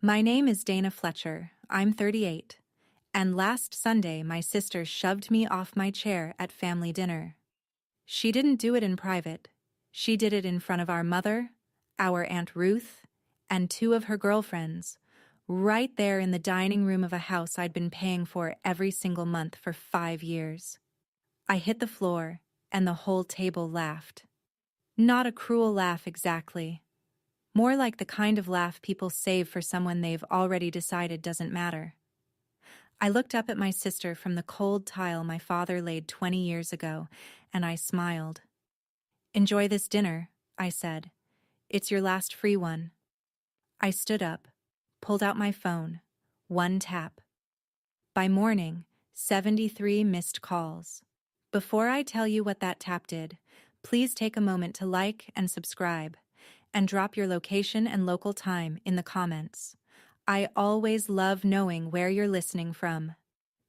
My name is Dana Fletcher. I'm 38. And last Sunday, my sister shoved me off my chair at family dinner. She didn't do it in private. She did it in front of our mother, our Aunt Ruth, and two of her girlfriends, right there in the dining room of a house I'd been paying for every single month for 5 years. I hit the floor, and the whole table laughed. Not a cruel laugh exactly. More like the kind of laugh people save for someone they've already decided doesn't matter. I looked up at my sister from the cold tile my father laid 20 years ago, and I smiled. "Enjoy this dinner," I said. "It's your last free one." I stood up, pulled out my phone. One tap. By morning, 73 missed calls. Before I tell you what that tap did, please take a moment to like and subscribe, and drop your location and local time in the comments. I always love knowing where you're listening from.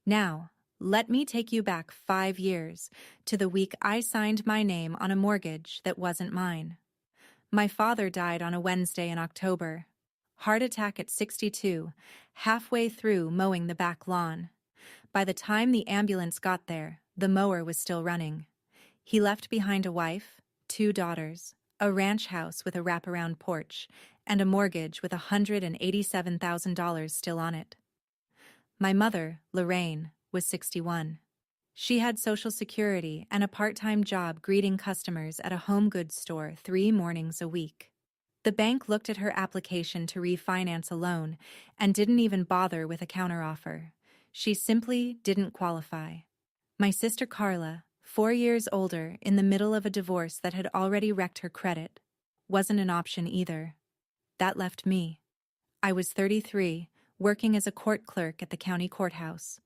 Now, let me take you back 5 years to the week I signed my name on a mortgage that wasn't mine. My father died on a Wednesday in October. Heart attack at 62, halfway through mowing the back lawn. By the time the ambulance got there, the mower was still running. He left behind a wife, 2 daughters, a ranch house with a wraparound porch, and a mortgage with $187,000 still on it. My mother, Lorraine, was 61. She had Social Security and a part-time job greeting customers at a home goods store 3 mornings a week. The bank looked at her application to refinance a loan and didn't even bother with a counteroffer. She simply didn't qualify. My sister Carla, 4 years older, in the middle of a divorce that had already wrecked her credit, wasn't an option either. That left me. I was 33, working as a court clerk at the county courthouse.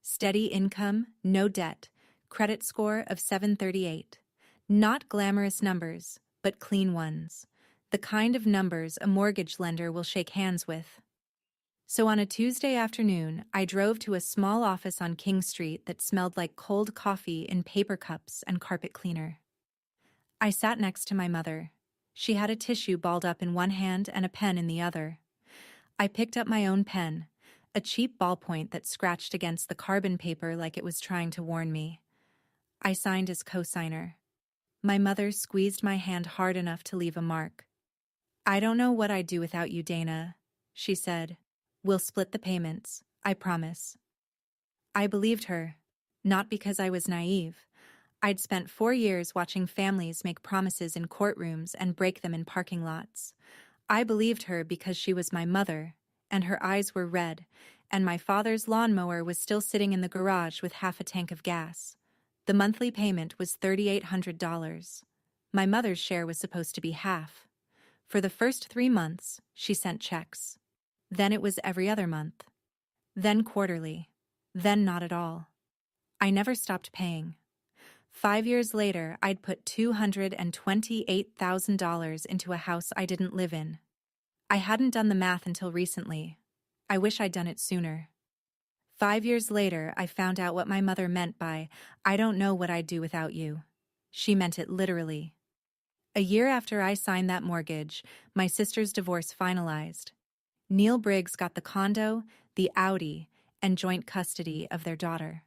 Steady income, no debt, credit score of 738. Not glamorous numbers, but clean ones. The kind of numbers a mortgage lender will shake hands with. So on a Tuesday afternoon, I drove to a small office on King Street that smelled like cold coffee in paper cups and carpet cleaner. I sat next to my mother. She had a tissue balled up in one hand and a pen in the other. I picked up my own pen, a cheap ballpoint that scratched against the carbon paper like it was trying to warn me. I signed as co-signer. My mother squeezed my hand hard enough to leave a mark. "I don't know what I'd do without you, Dana," she said. "We'll split the payments, I promise." I believed her, not because I was naive. I'd spent 4 years watching families make promises in courtrooms and break them in parking lots. I believed her because she was my mother, and her eyes were red, and my father's lawnmower was still sitting in the garage with half a tank of gas. The monthly payment was $3,800. My mother's share was supposed to be half. For the first 3 months, she sent checks. Then it was every other month. Then quarterly. Then not at all. I never stopped paying. 5 years later, I'd put $228,000 into a house I didn't live in. I hadn't done the math until recently. I wish I'd done it sooner. 5 years later, I found out what my mother meant by, "I don't know what I'd do without you." She meant it literally. A year after I signed that mortgage, my sister's divorce finalized. Neil Briggs got the condo, the Audi, and joint custody of their daughter.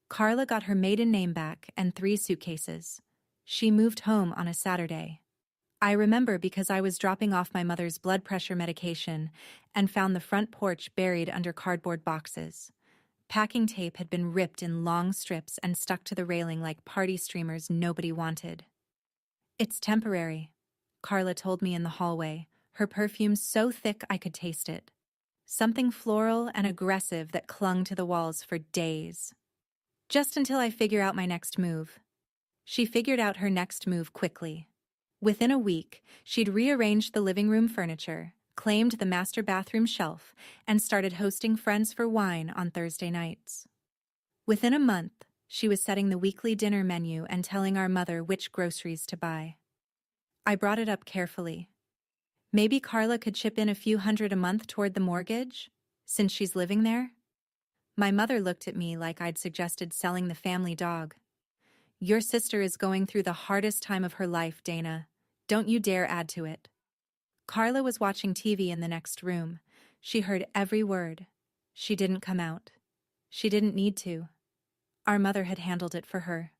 Carla got her maiden name back and 3 suitcases. She moved home on a Saturday. I remember because I was dropping off my mother's blood pressure medication and found the front porch buried under cardboard boxes. Packing tape had been ripped in long strips and stuck to the railing like party streamers nobody wanted. "It's temporary," Carla told me in the hallway, her perfume so thick I could taste it. Something floral and aggressive that clung to the walls for days. "Just until I figure out my next move." She figured out her next move quickly. Within a week, she'd rearranged the living room furniture, claimed the master bathroom shelf, and started hosting friends for wine on Thursday nights. Within a month, she was setting the weekly dinner menu and telling our mother which groceries to buy. I brought it up carefully. Maybe Carla could chip in a few hundred a month toward the mortgage, since she's living there? My mother looked at me like I'd suggested selling the family dog. "Your sister is going through the hardest time of her life, Dana. Don't you dare add to it." Carla was watching TV in the next room. She heard every word. She didn't come out. She didn't need to. Our mother had handled it for her.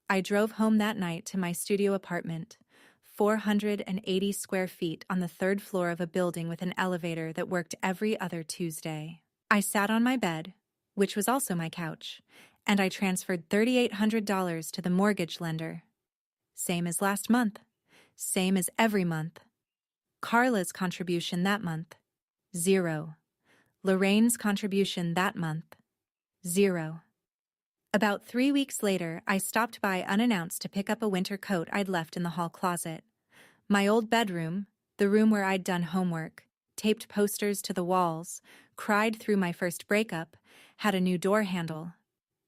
I drove home that night to my studio apartment, 480 square feet on the third floor of a building with an elevator that worked every other Tuesday. I sat on my bed, which was also my couch, and I transferred $3,800 to the mortgage lender. Same as last month. Same as every month. Carla's contribution that month, 0. Lorraine's contribution that month, 0. About 3 weeks later, I stopped by unannounced to pick up a winter coat I'd left in the hall closet. My old bedroom, the room where I'd done homework, taped posters to the walls, cried through my first breakup, had a new door handle.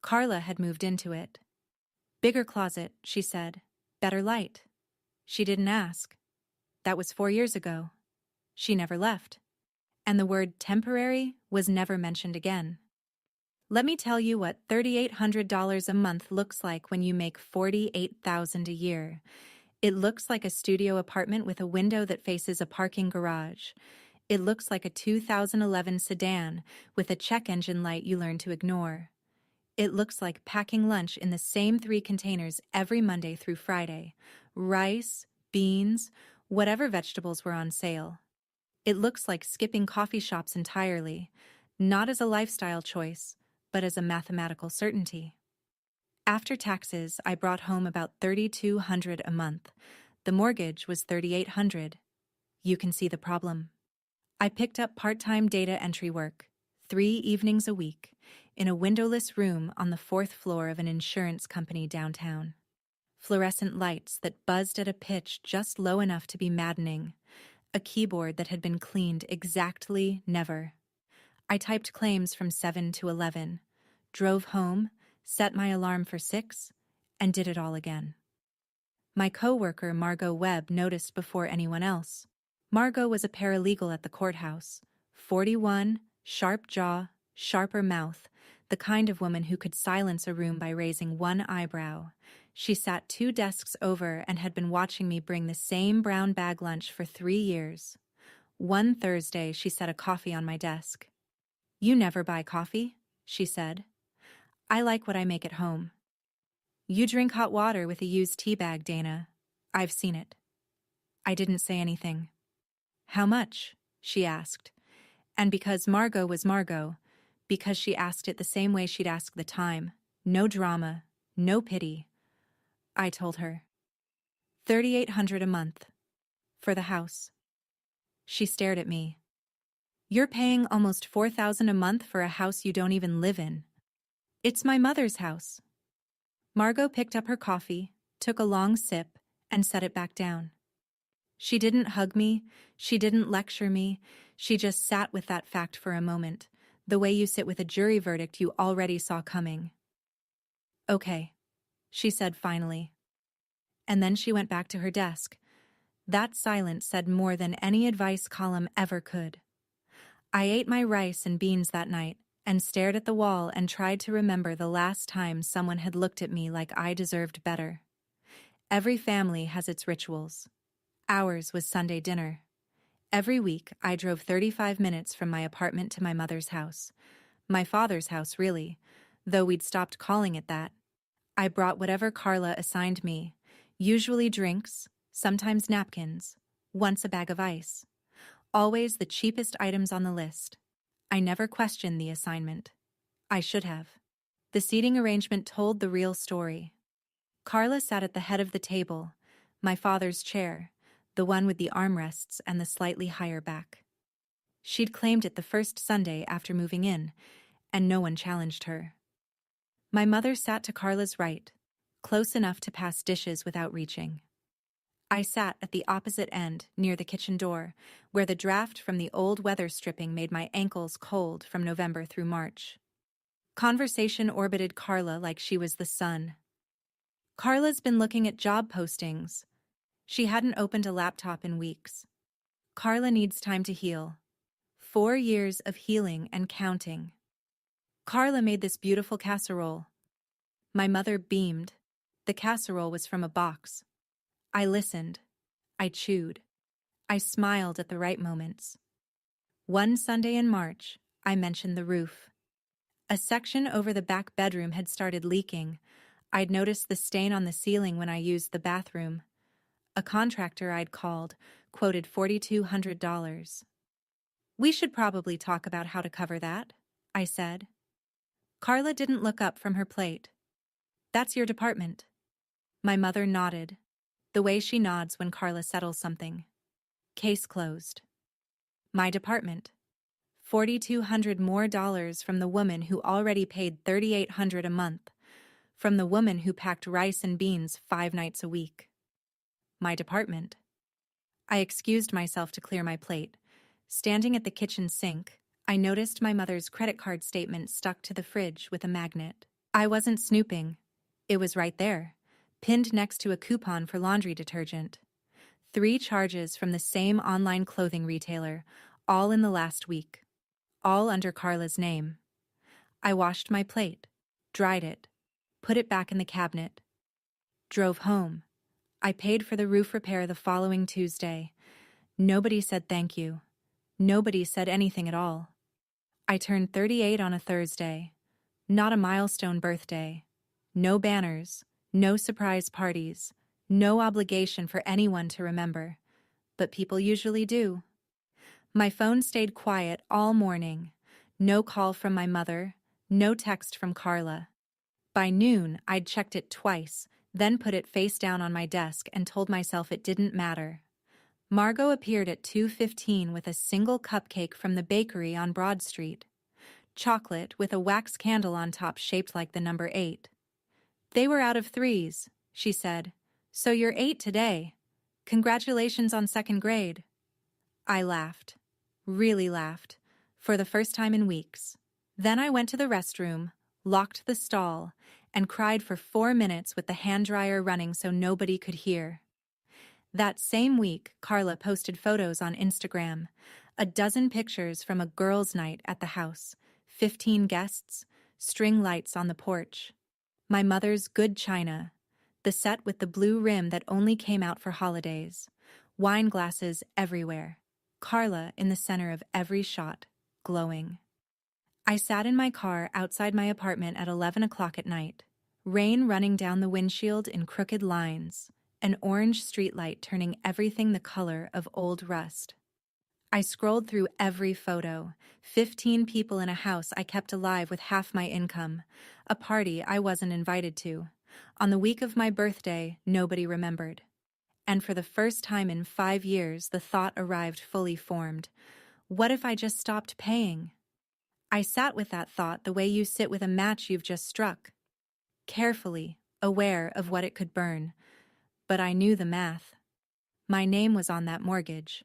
Carla had moved into it. Bigger closet, she said. Better light. She didn't ask. That was 4 years ago. She never left. And the word temporary was never mentioned again. Let me tell you what $3,800 a month looks like when you make $48,000 a year. It looks like a studio apartment with a window that faces a parking garage. It looks like a 2011 sedan with a check engine light you learn to ignore. It looks like packing lunch in the same 3 containers every Monday through Friday. Rice, beans, whatever vegetables were on sale. It looks like skipping coffee shops entirely, not as a lifestyle choice, but as a mathematical certainty. After taxes, I brought home about $3,200 a month. The mortgage was $3,800. You can see the problem. I picked up part-time data entry work, 3 evenings a week, in a windowless room on the 4th floor of an insurance company downtown. Fluorescent lights that buzzed at a pitch just low enough to be maddening. A keyboard that had been cleaned exactly never. I typed claims from 7 to 11, drove home, set my alarm for 6, and did it all again. My coworker, Margot Webb, noticed before anyone else. Margot was a paralegal at the courthouse, 41, sharp jaw, sharper mouth, the kind of woman who could silence a room by raising one eyebrow. She sat 2 desks over and had been watching me bring the same brown bag lunch for 3 years. One Thursday, she set a coffee on my desk. "You never buy coffee," she said. "I like what I make at home." "You drink hot water with a used tea bag, Dana. I've seen it." I didn't say anything. "How much?" she asked. And because Margot was Margot, because she asked it the same way she'd ask the time, no drama, no pity, I told her. $3,800 a month. For the house. She stared at me. "You're paying almost $4,000 a month for a house you don't even live in." "It's my mother's house." Margot picked up her coffee, took a long sip, and set it back down. She didn't hug me, she didn't lecture me, she just sat with that fact for a moment, the way you sit with a jury verdict you already saw coming. "Okay," she said finally. And then she went back to her desk. That silence said more than any advice column ever could. I ate my rice and beans that night, and stared at the wall and tried to remember the last time someone had looked at me like I deserved better. Every family has its rituals. Ours was Sunday dinner. Every week, I drove 35 minutes from my apartment to my mother's house. My father's house, really, though we'd stopped calling it that. I brought whatever Carla assigned me, usually drinks, sometimes napkins, once a bag of ice. Always the cheapest items on the list. I never questioned the assignment. I should have. The seating arrangement told the real story. Carla sat at the head of the table, my father's chair, the one with the armrests and the slightly higher back. She'd claimed it the first Sunday after moving in, and no one challenged her. My mother sat to Carla's right, close enough to pass dishes without reaching. I sat at the opposite end, near the kitchen door, where the draft from the old weather stripping made my ankles cold from November through March. Conversation orbited Carla like she was the sun. "Carla's been looking at job postings." She hadn't opened a laptop in weeks. "Carla needs time to heal." 4 years of healing and counting. "Carla made this beautiful casserole." My mother beamed. The casserole was from a box. I listened. I chewed. I smiled at the right moments. One Sunday in March, I mentioned the roof. A section over the back bedroom had started leaking. I'd noticed the stain on the ceiling when I used the bathroom. A contractor I'd called quoted $4,200. "We should probably talk about how to cover that," I said. Carla didn't look up from her plate. "That's your department." My mother nodded, the way she nods when Carla settles something. Case closed. My department. $4,200 more from the woman who already paid $3,800 a month, from the woman who packed rice and beans 5 nights a week. My department. I excused myself to clear my plate. Standing at the kitchen sink, I noticed my mother's credit card statement stuck to the fridge with a magnet. I wasn't snooping. It was right there, pinned next to a coupon for laundry detergent. 3 charges from the same online clothing retailer, all in the last week. All under Carla's name. I washed my plate, dried it, put it back in the cabinet. Drove home. I paid for the roof repair the following Tuesday. Nobody said thank you. Nobody said anything at all. I turned 38 on a Thursday. Not a milestone birthday. No banners, no surprise parties, no obligation for anyone to remember. But people usually do. My phone stayed quiet all morning. No call from my mother, no text from Carla. By noon, I'd checked it twice, then put it face down on my desk and told myself it didn't matter. Margot appeared at 2:15 with a single cupcake from the bakery on Broad Street. Chocolate with a wax candle on top shaped like the number 8. "They were out of 3s, she said. "So you're 8 today. Congratulations on 2nd grade." I laughed. Really laughed. For the first time in weeks. Then I went to the restroom, locked the stall, and cried for 4 minutes with the hand dryer running so nobody could hear. That same week, Carla posted photos on Instagram. A dozen pictures from a girls' night at the house, 15 guests, string lights on the porch. My mother's good china, the set with the blue rim that only came out for holidays, wine glasses everywhere. Carla in the center of every shot, glowing. I sat in my car outside my apartment at 11 o'clock at night, rain running down the windshield in crooked lines, an orange streetlight turning everything the color of old rust. I scrolled through every photo, 15 people in a house I kept alive with half my income, a party I wasn't invited to. On the week of my birthday, nobody remembered. And for the first time in 5 years, the thought arrived fully formed. What if I just stopped paying? I sat with that thought the way you sit with a match you've just struck. Carefully, aware of what it could burn. But I knew the math. My name was on that mortgage.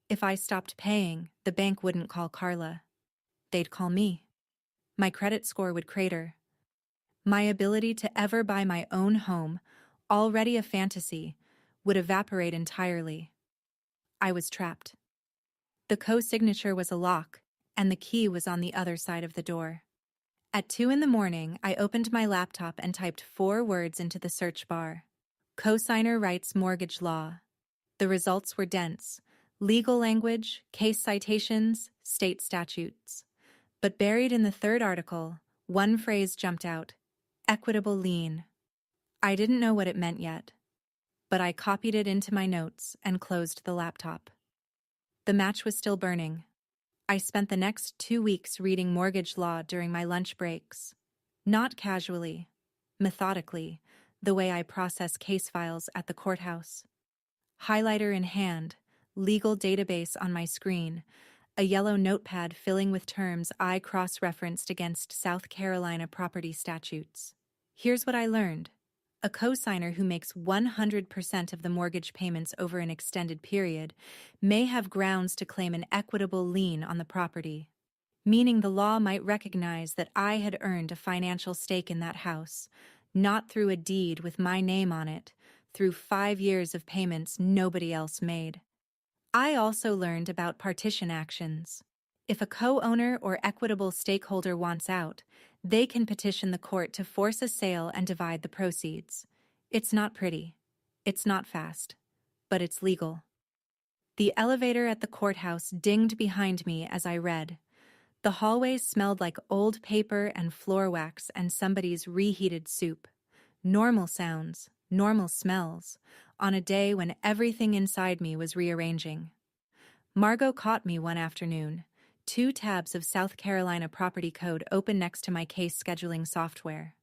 If I stopped paying, the bank wouldn't call Carla. They'd call me. My credit score would crater. My ability to ever buy my own home, already a fantasy, would evaporate entirely. I was trapped. The co-signature was a lock, and the key was on the other side of the door. At 2 in the morning, I opened my laptop and typed 4 words into the search bar. Co-signer writes mortgage law. The results were dense. Legal language, case citations, state statutes. But buried in the 3rd article, one phrase jumped out. Equitable lien. I didn't know what it meant yet, but I copied it into my notes and closed the laptop. The match was still burning. I spent the next 2 weeks reading mortgage law during my lunch breaks. Not casually, methodically, the way I process case files at the courthouse. Highlighter in hand, legal database on my screen, a yellow notepad filling with terms I cross-referenced against South Carolina property statutes. Here's what I learned. A cosigner who makes 100% of the mortgage payments over an extended period may have grounds to claim an equitable lien on the property, meaning the law might recognize that I had earned a financial stake in that house, not through a deed with my name on it, through 5 years of payments nobody else made. I also learned about partition actions. If a co-owner or equitable stakeholder wants out, they can petition the court to force a sale and divide the proceeds. It's not pretty. It's not fast. But it's legal. The elevator at the courthouse dinged behind me as I read. The hallway smelled like old paper and floor wax and somebody's reheated soup. Normal sounds, normal smells, on a day when everything inside me was rearranging. Margot caught me one afternoon. 2 tabs of South Carolina property code open next to my case scheduling software.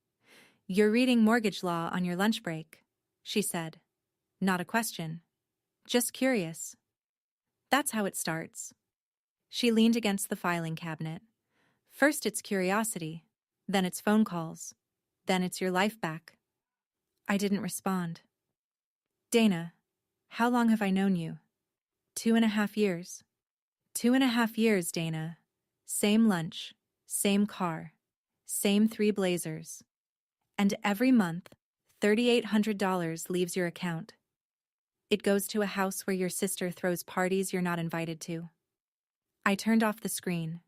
"You're reading mortgage law on your lunch break," she said. Not a question. Just curious. That's how it starts. She leaned against the filing cabinet. First it's curiosity, then it's phone calls, then it's your life back. I didn't respond. "Dana, how long have I known you?" 2.5 years. 2.5 years, Dana. Same lunch, same car, same 3 blazers. And every month, $3,800 leaves your account. It goes to a house where your sister throws parties you're not invited to. I turned off the screen.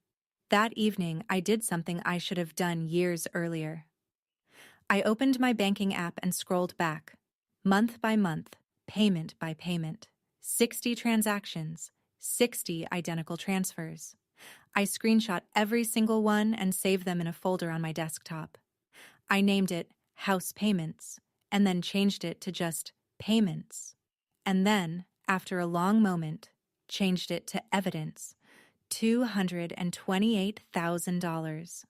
That evening, I did something I should have done years earlier. I opened my banking app and scrolled back, month by month, payment by payment. 60 transactions, 60 identical transfers. I screenshot every single one and saved them in a folder on my desktop. I named it House Payments, and then changed it to just Payments. And then, after a long moment, changed it to Evidence. $228,000.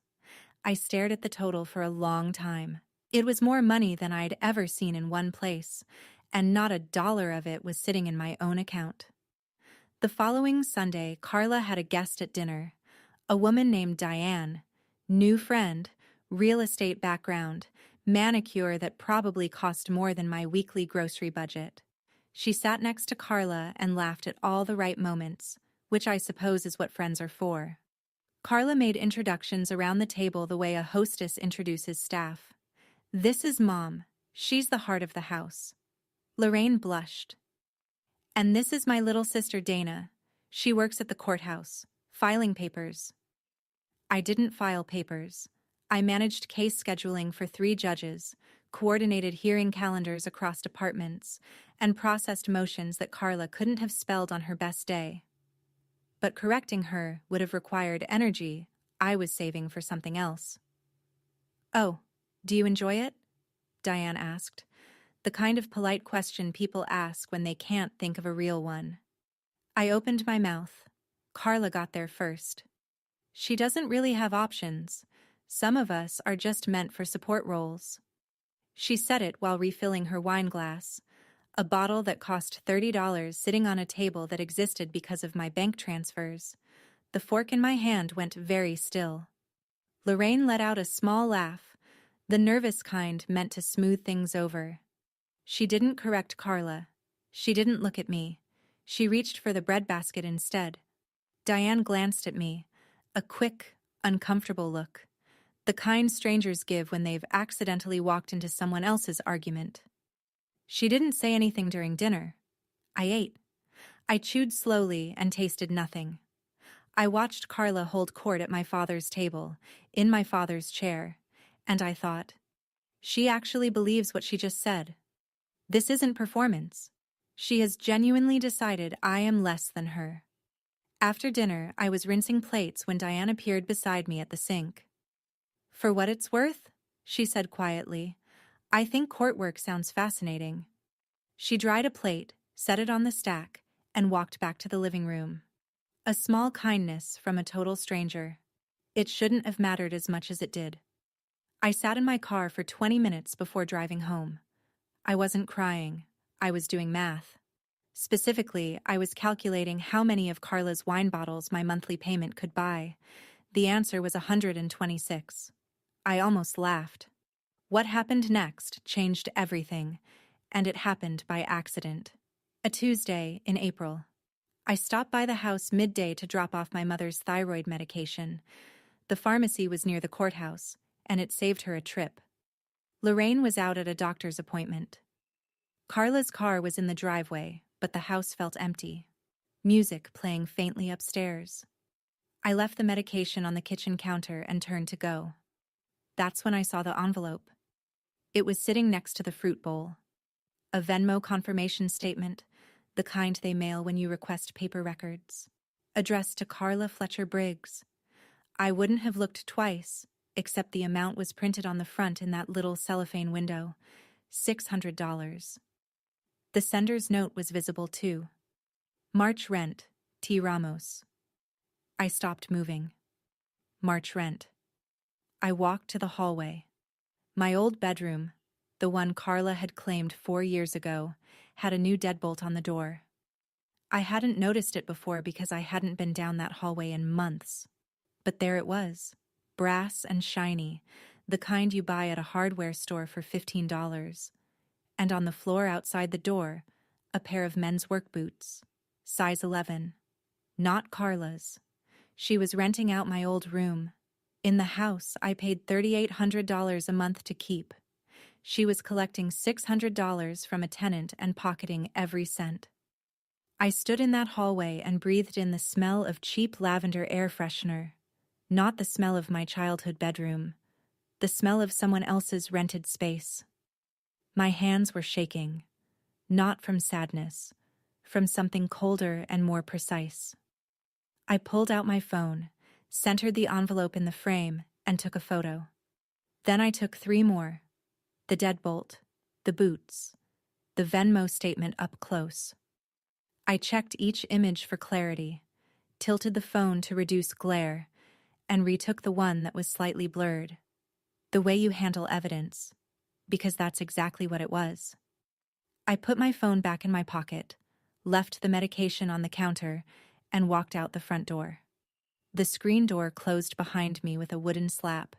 I stared at the total for a long time. It was more money than I'd ever seen in one place, and not a dollar of it was sitting in my own account. The following Sunday, Carla had a guest at dinner, a woman named Diane, new friend, real estate background, manicure that probably cost more than my weekly grocery budget. She sat next to Carla and laughed at all the right moments, which I suppose is what friends are for. Carla made introductions around the table the way a hostess introduces staff. "This is Mom. She's the heart of the house." Lorraine blushed. "And this is my little sister Dana. She works at the courthouse, filing papers." I didn't file papers. I managed case scheduling for 3 judges, coordinated hearing calendars across departments, and processed motions that Carla couldn't have spelled on her best day. But correcting her would have required energy I was saving for something else. "Oh, do you enjoy it?" Diane asked, the kind of polite question people ask when they can't think of a real one. I opened my mouth. Carla got there first. She doesn't really have options. Some of us are just meant for support roles. She said it while refilling her wine glass, a bottle that cost $30 sitting on a table that existed because of my bank transfers. The fork in my hand went very still. Lorraine let out a small laugh, the nervous kind meant to smooth things over. She didn't correct Carla. She didn't look at me. She reached for the breadbasket instead. Diane glanced at me, a quick, uncomfortable look, the kind strangers give when they've accidentally walked into someone else's argument. She didn't say anything during dinner. I ate. I chewed slowly and tasted nothing. I watched Carla hold court at my father's table, in my father's chair, and I thought, she actually believes what she just said. This isn't performance. She has genuinely decided I am less than her. After dinner, I was rinsing plates when Diane appeared beside me at the sink. "For what it's worth," she said quietly, "I think court work sounds fascinating." She dried a plate, set it on the stack, and walked back to the living room. A small kindness from a total stranger. It shouldn't have mattered as much as it did. I sat in my car for 20 minutes before driving home. I wasn't crying. I was doing math. Specifically, I was calculating how many of Carla's wine bottles my monthly payment could buy. The answer was 126. I almost laughed. What happened next changed everything, and it happened by accident. A Tuesday in April. I stopped by the house midday to drop off my mother's thyroid medication. The pharmacy was near the courthouse, and it saved her a trip. Lorraine was out at a doctor's appointment. Carla's car was in the driveway, but the house felt empty. Music playing faintly upstairs. I left the medication on the kitchen counter and turned to go. That's when I saw the envelope. It was sitting next to the fruit bowl. A Venmo confirmation statement, the kind they mail when you request paper records. Addressed to Carla Fletcher Briggs. I wouldn't have looked twice, except the amount was printed on the front in that little cellophane window. $600. The sender's note was visible too. March rent, T. Ramos. I stopped moving. March rent. I walked to the hallway. My old bedroom, the one Carla had claimed 4 years ago, had a new deadbolt on the door. I hadn't noticed it before because I hadn't been down that hallway in months. But there it was, brass and shiny, the kind you buy at a hardware store for $15. And on the floor outside the door, a pair of men's work boots, size 11. Not Carla's. She was renting out my old room. In the house, I paid $3,800 a month to keep. She was collecting $600 from a tenant and pocketing every cent. I stood in that hallway and breathed in the smell of cheap lavender air freshener. Not the smell of my childhood bedroom. The smell of someone else's rented space. My hands were shaking. Not from sadness. From something colder and more precise. I pulled out my phone, centered the envelope in the frame, and took a photo. Then I took 3 more. The deadbolt, the boots, the Venmo statement up close. I checked each image for clarity, tilted the phone to reduce glare, and retook the one that was slightly blurred. The way you handle evidence, because that's exactly what it was. I put my phone back in my pocket, left the medication on the counter, and walked out the front door. The screen door closed behind me with a wooden slap.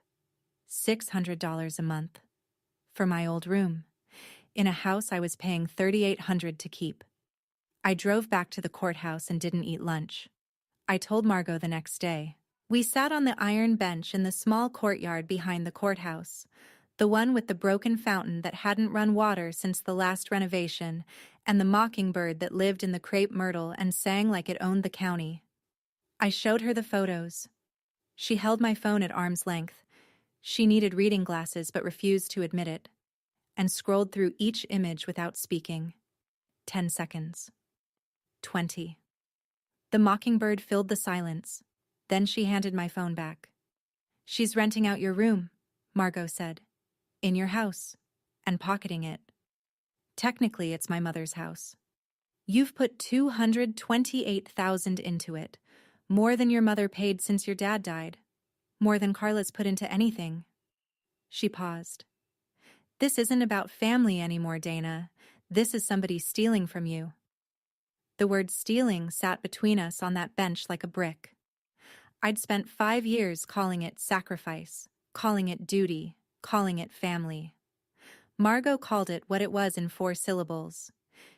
$600 a month. For my old room. In a house I was paying $3,800 to keep. I drove back to the courthouse and didn't eat lunch. I told Margot the next day. We sat on the iron bench in the small courtyard behind the courthouse, the one with the broken fountain that hadn't run water since the last renovation, and the mockingbird that lived in the crepe myrtle and sang like it owned the county. I showed her the photos. She held my phone at arm's length. She needed reading glasses but refused to admit it, and scrolled through each image without speaking. 10 seconds. 20. The mockingbird filled the silence. Then she handed my phone back. She's renting out your room, Margot said. In your house. And pocketing it. Technically, it's my mother's house. You've put $228,000 into it. More than your mother paid since your dad died. More than Carla's put into anything. She paused. This isn't about family anymore, Dana. This is somebody stealing from you. The word stealing sat between us on that bench like a brick. I'd spent 5 years calling it sacrifice, calling it duty, calling it family. Margot called it what it was in 4 syllables.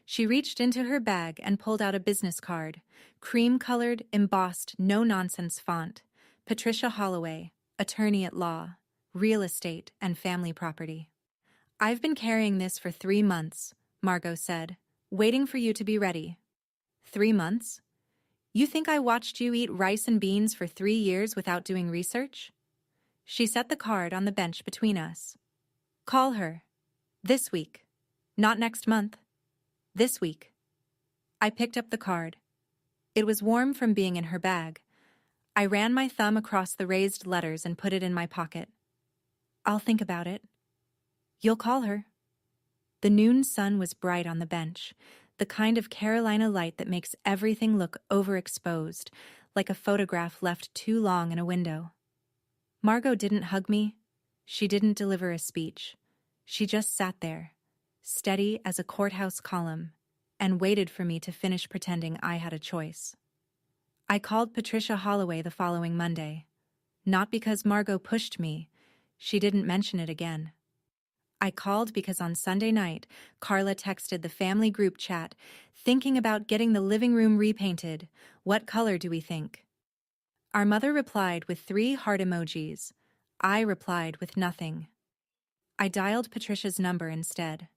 She reached into her bag and pulled out a business card, cream-colored, embossed, no-nonsense font. Patricia Holloway, attorney at law, real estate and family property. I've been carrying this for 3 months, Margot said, waiting for you to be ready. 3 months? You think I watched you eat rice and beans for 3 years without doing research? She set the card on the bench between us. Call her. This week. Not next month. This week. I picked up the card. It was warm from being in her bag. I ran my thumb across the raised letters and put it in my pocket. I'll think about it. You'll call her. The noon sun was bright on the bench, the kind of Carolina light that makes everything look overexposed, like a photograph left too long in a window. Margot didn't hug me. She didn't deliver a speech. She just sat there, steady as a courthouse column, and waited for me to finish pretending I had a choice. I called Patricia Holloway the following Monday. Not because Margot pushed me. She didn't mention it again. I called because on Sunday night, Carla texted the family group chat, thinking about getting the living room repainted. What color do we think? Our mother replied with 3 heart emojis. I replied with nothing. I dialed Patricia's number instead.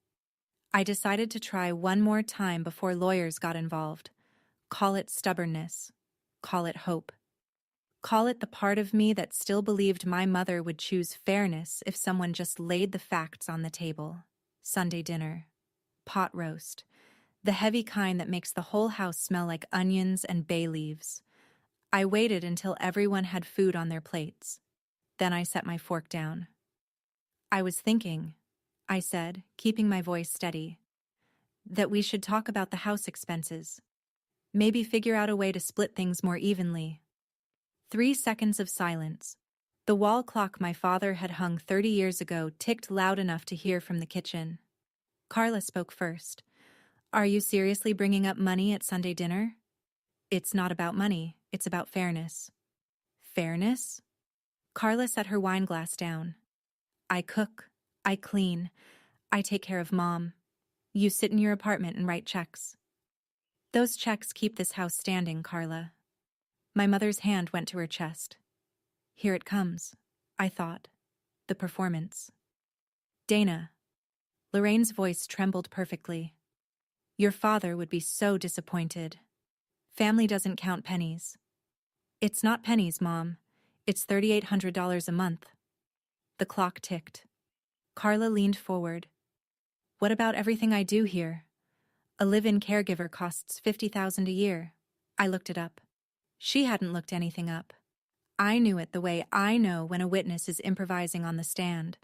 I decided to try one more time before lawyers got involved. Call it stubbornness. Call it hope. Call it the part of me that still believed my mother would choose fairness if someone just laid the facts on the table. Sunday dinner. Pot roast. the heavy kind that makes the whole house smell like onions and bay leaves. I waited until everyone had food on their plates. Then I set my fork down. I was thinking, I said, keeping my voice steady, that we should talk about the house expenses. Maybe figure out a way to split things more evenly. 3 seconds of silence. The wall clock my father had hung 30 years ago ticked loud enough to hear from the kitchen. Carla spoke first. Are you seriously bringing up money at Sunday dinner? It's not about money, it's about fairness. Fairness? Carla set her wine glass down. I cook, I clean, I take care of Mom. You sit in your apartment and write checks. Those checks keep this house standing, Carla. My mother's hand went to her chest. Here it comes, I thought. The performance. Dana. Lorraine's voice trembled perfectly. Your father would be so disappointed. Family doesn't count pennies. It's not pennies, Mom. It's $3,800 a month. The clock ticked. Carla leaned forward. What about everything I do here? A live-in caregiver costs $50,000 a year. I looked it up. She hadn't looked anything up. I knew it the way I know when a witness is improvising on the stand.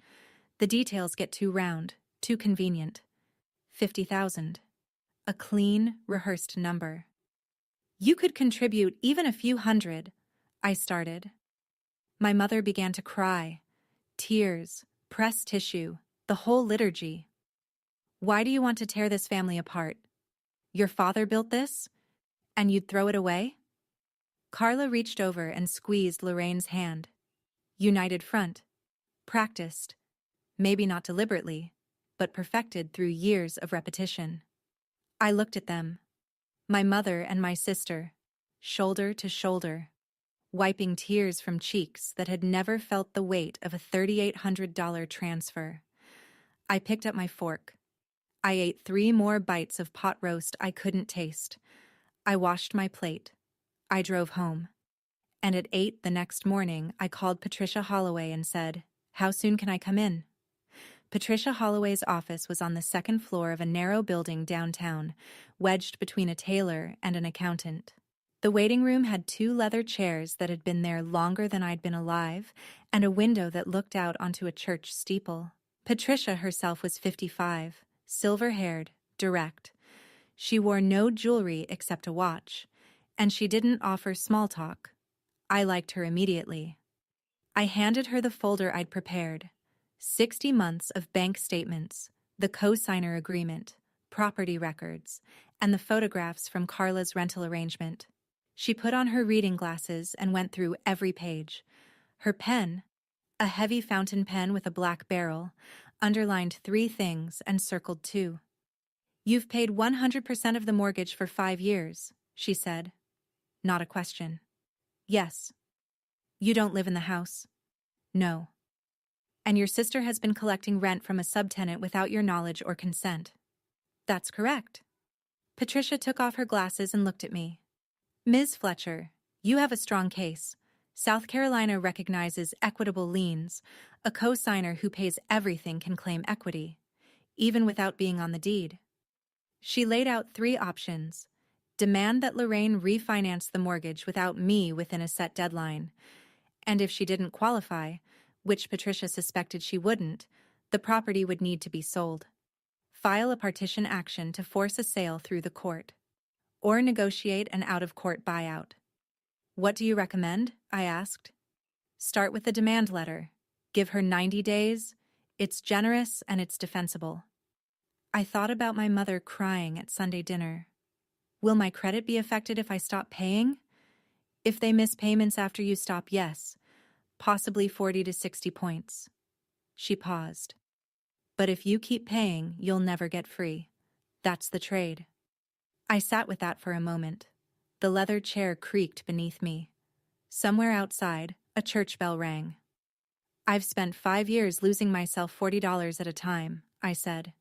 The details get too round, too convenient. 50,000. A clean, rehearsed number. You could contribute even a few hundred, I started. My mother began to cry. Tears, pressed tissue, the whole liturgy. Why do you want to tear this family apart? Your father built this? And you'd throw it away? Carla reached over and squeezed Lorraine's hand. United front. Practiced. Maybe not deliberately, but perfected through years of repetition. I looked at them. My mother and my sister, shoulder to shoulder, wiping tears from cheeks that had never felt the weight of a $3,800 transfer. I picked up my fork. I ate 3 more bites of pot roast I couldn't taste. I washed my plate. I drove home. And at 8 the next morning, I called Patricia Holloway and said, How soon can I come in? Patricia Holloway's office was on the 2nd floor of a narrow building downtown, wedged between a tailor and an accountant. The waiting room had 2 leather chairs that had been there longer than I'd been alive, and a window that looked out onto a church steeple. Patricia herself was 55, silver-haired, direct. She wore no jewelry except a watch, and she didn't offer small talk. I liked her immediately. I handed her the folder I'd prepared. 60 months of bank statements, the co-signer agreement, property records, and the photographs from Carla's rental arrangement. She put on her reading glasses and went through every page. Her pen, a heavy fountain pen with a black barrel, underlined 3 things and circled 2. You've paid 100% of the mortgage for 5 years, she said. Not a question. Yes. You don't live in the house? No. And your sister has been collecting rent from a subtenant without your knowledge or consent? That's correct. Patricia took off her glasses and looked at me. Ms. Fletcher, you have a strong case. South Carolina recognizes equitable liens. A co-signer who pays everything can claim equity, even without being on the deed. She laid out 3 options. Demand that Lorraine refinance the mortgage without me within a set deadline. And if she didn't qualify, which Patricia suspected she wouldn't, the property would need to be sold. File a partition action to force a sale through the court. Or negotiate an out-of-court buyout. What do you recommend? I asked. Start with the demand letter. Give her 90 days. It's generous and it's defensible. I thought about my mother crying at Sunday dinner. Will my credit be affected if I stop paying? If they miss payments after you stop, yes. Possibly 40 to 60 points. She paused. But if you keep paying, you'll never get free. That's the trade. I sat with that for a moment. The leather chair creaked beneath me. Somewhere outside, a church bell rang. I've spent 5 years losing myself $40 at a time, I said.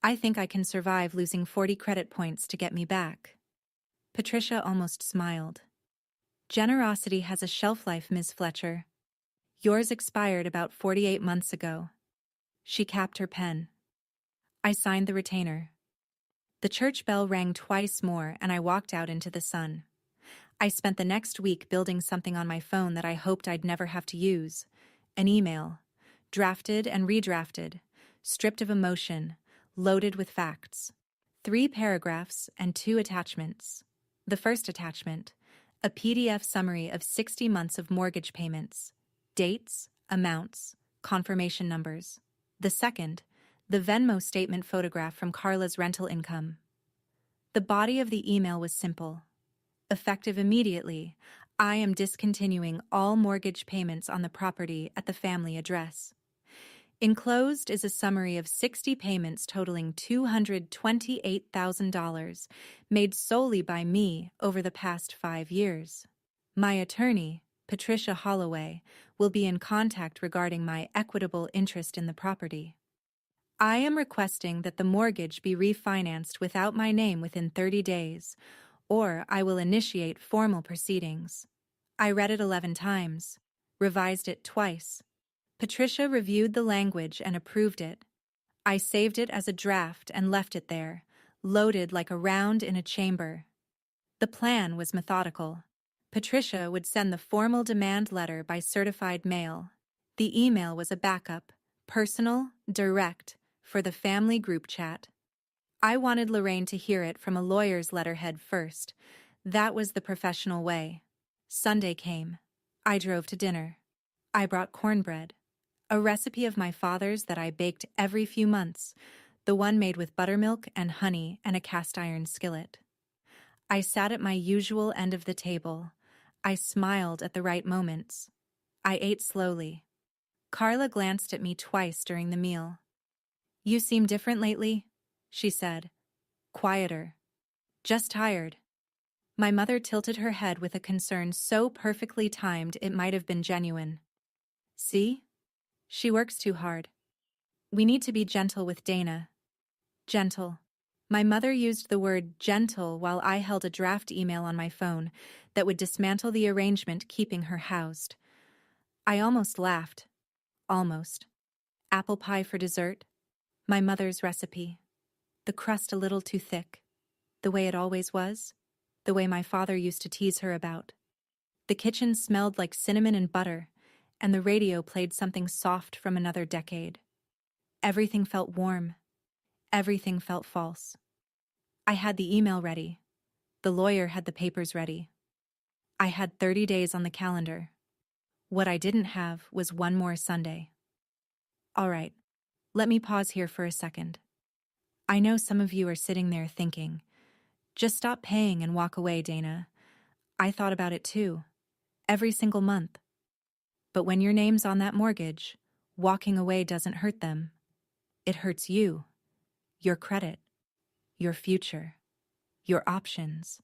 I think I can survive losing 40 credit points to get me back. Patricia almost smiled. Generosity has a shelf life, Ms. Fletcher. Yours expired about 48 months ago. She capped her pen. I signed the retainer. The church bell rang twice more, and I walked out into the sun. I spent the next week building something on my phone that I hoped I'd never have to use. An email. Drafted and redrafted. Stripped of emotion. Loaded with facts. 3 paragraphs and 2 attachments. The first attachment. A PDF summary of 60 months of mortgage payments. Dates, amounts, confirmation numbers. The second. The Venmo statement photograph from Carla's rental income. The body of the email was simple. Effective immediately, I am discontinuing all mortgage payments on the property at the family address. Enclosed is a summary of 60 payments totaling $228,000 made solely by me over the past 5 years. My attorney, Patricia Holloway, will be in contact regarding my equitable interest in the property. I am requesting that the mortgage be refinanced without my name within 30 days, or I will initiate formal proceedings. I read it 11 times, revised it twice. Patricia reviewed the language and approved it. I saved it as a draft and left it there, loaded like a round in a chamber. The plan was methodical. Patricia would send the formal demand letter by certified mail. The email was a backup, personal, direct, for the family group chat. I wanted Lorraine to hear it from a lawyer's letterhead first. That was the professional way. Sunday came. I drove to dinner. I brought cornbread, a recipe of my father's that I baked every few months, the one made with buttermilk and honey and a cast-iron skillet. I sat at my usual end of the table. I smiled at the right moments. I ate slowly. Carla glanced at me twice during the meal. "You seem different lately," she said. "Quieter. Just tired." My mother tilted her head with a concern so perfectly timed it might have been genuine. "See? She works too hard. We need to be gentle with Dana." Gentle. My mother used the word gentle while I held a draft email on my phone that would dismantle the arrangement keeping her housed. I almost laughed. Almost. Apple pie for dessert. My mother's recipe. The crust a little too thick. The way it always was. The way my father used to tease her about. The kitchen smelled like cinnamon and butter, and the radio played something soft from another decade. Everything felt warm. Everything felt false. I had the email ready. The lawyer had the papers ready. I had 30 days on the calendar. What I didn't have was one more Sunday. All right, let me pause here for a second. I know some of you are sitting there thinking, "Just stop paying and walk away, Dana." I thought about it too, every single month. But when your name's on that mortgage, walking away doesn't hurt them. It hurts you, your credit, your future, your options.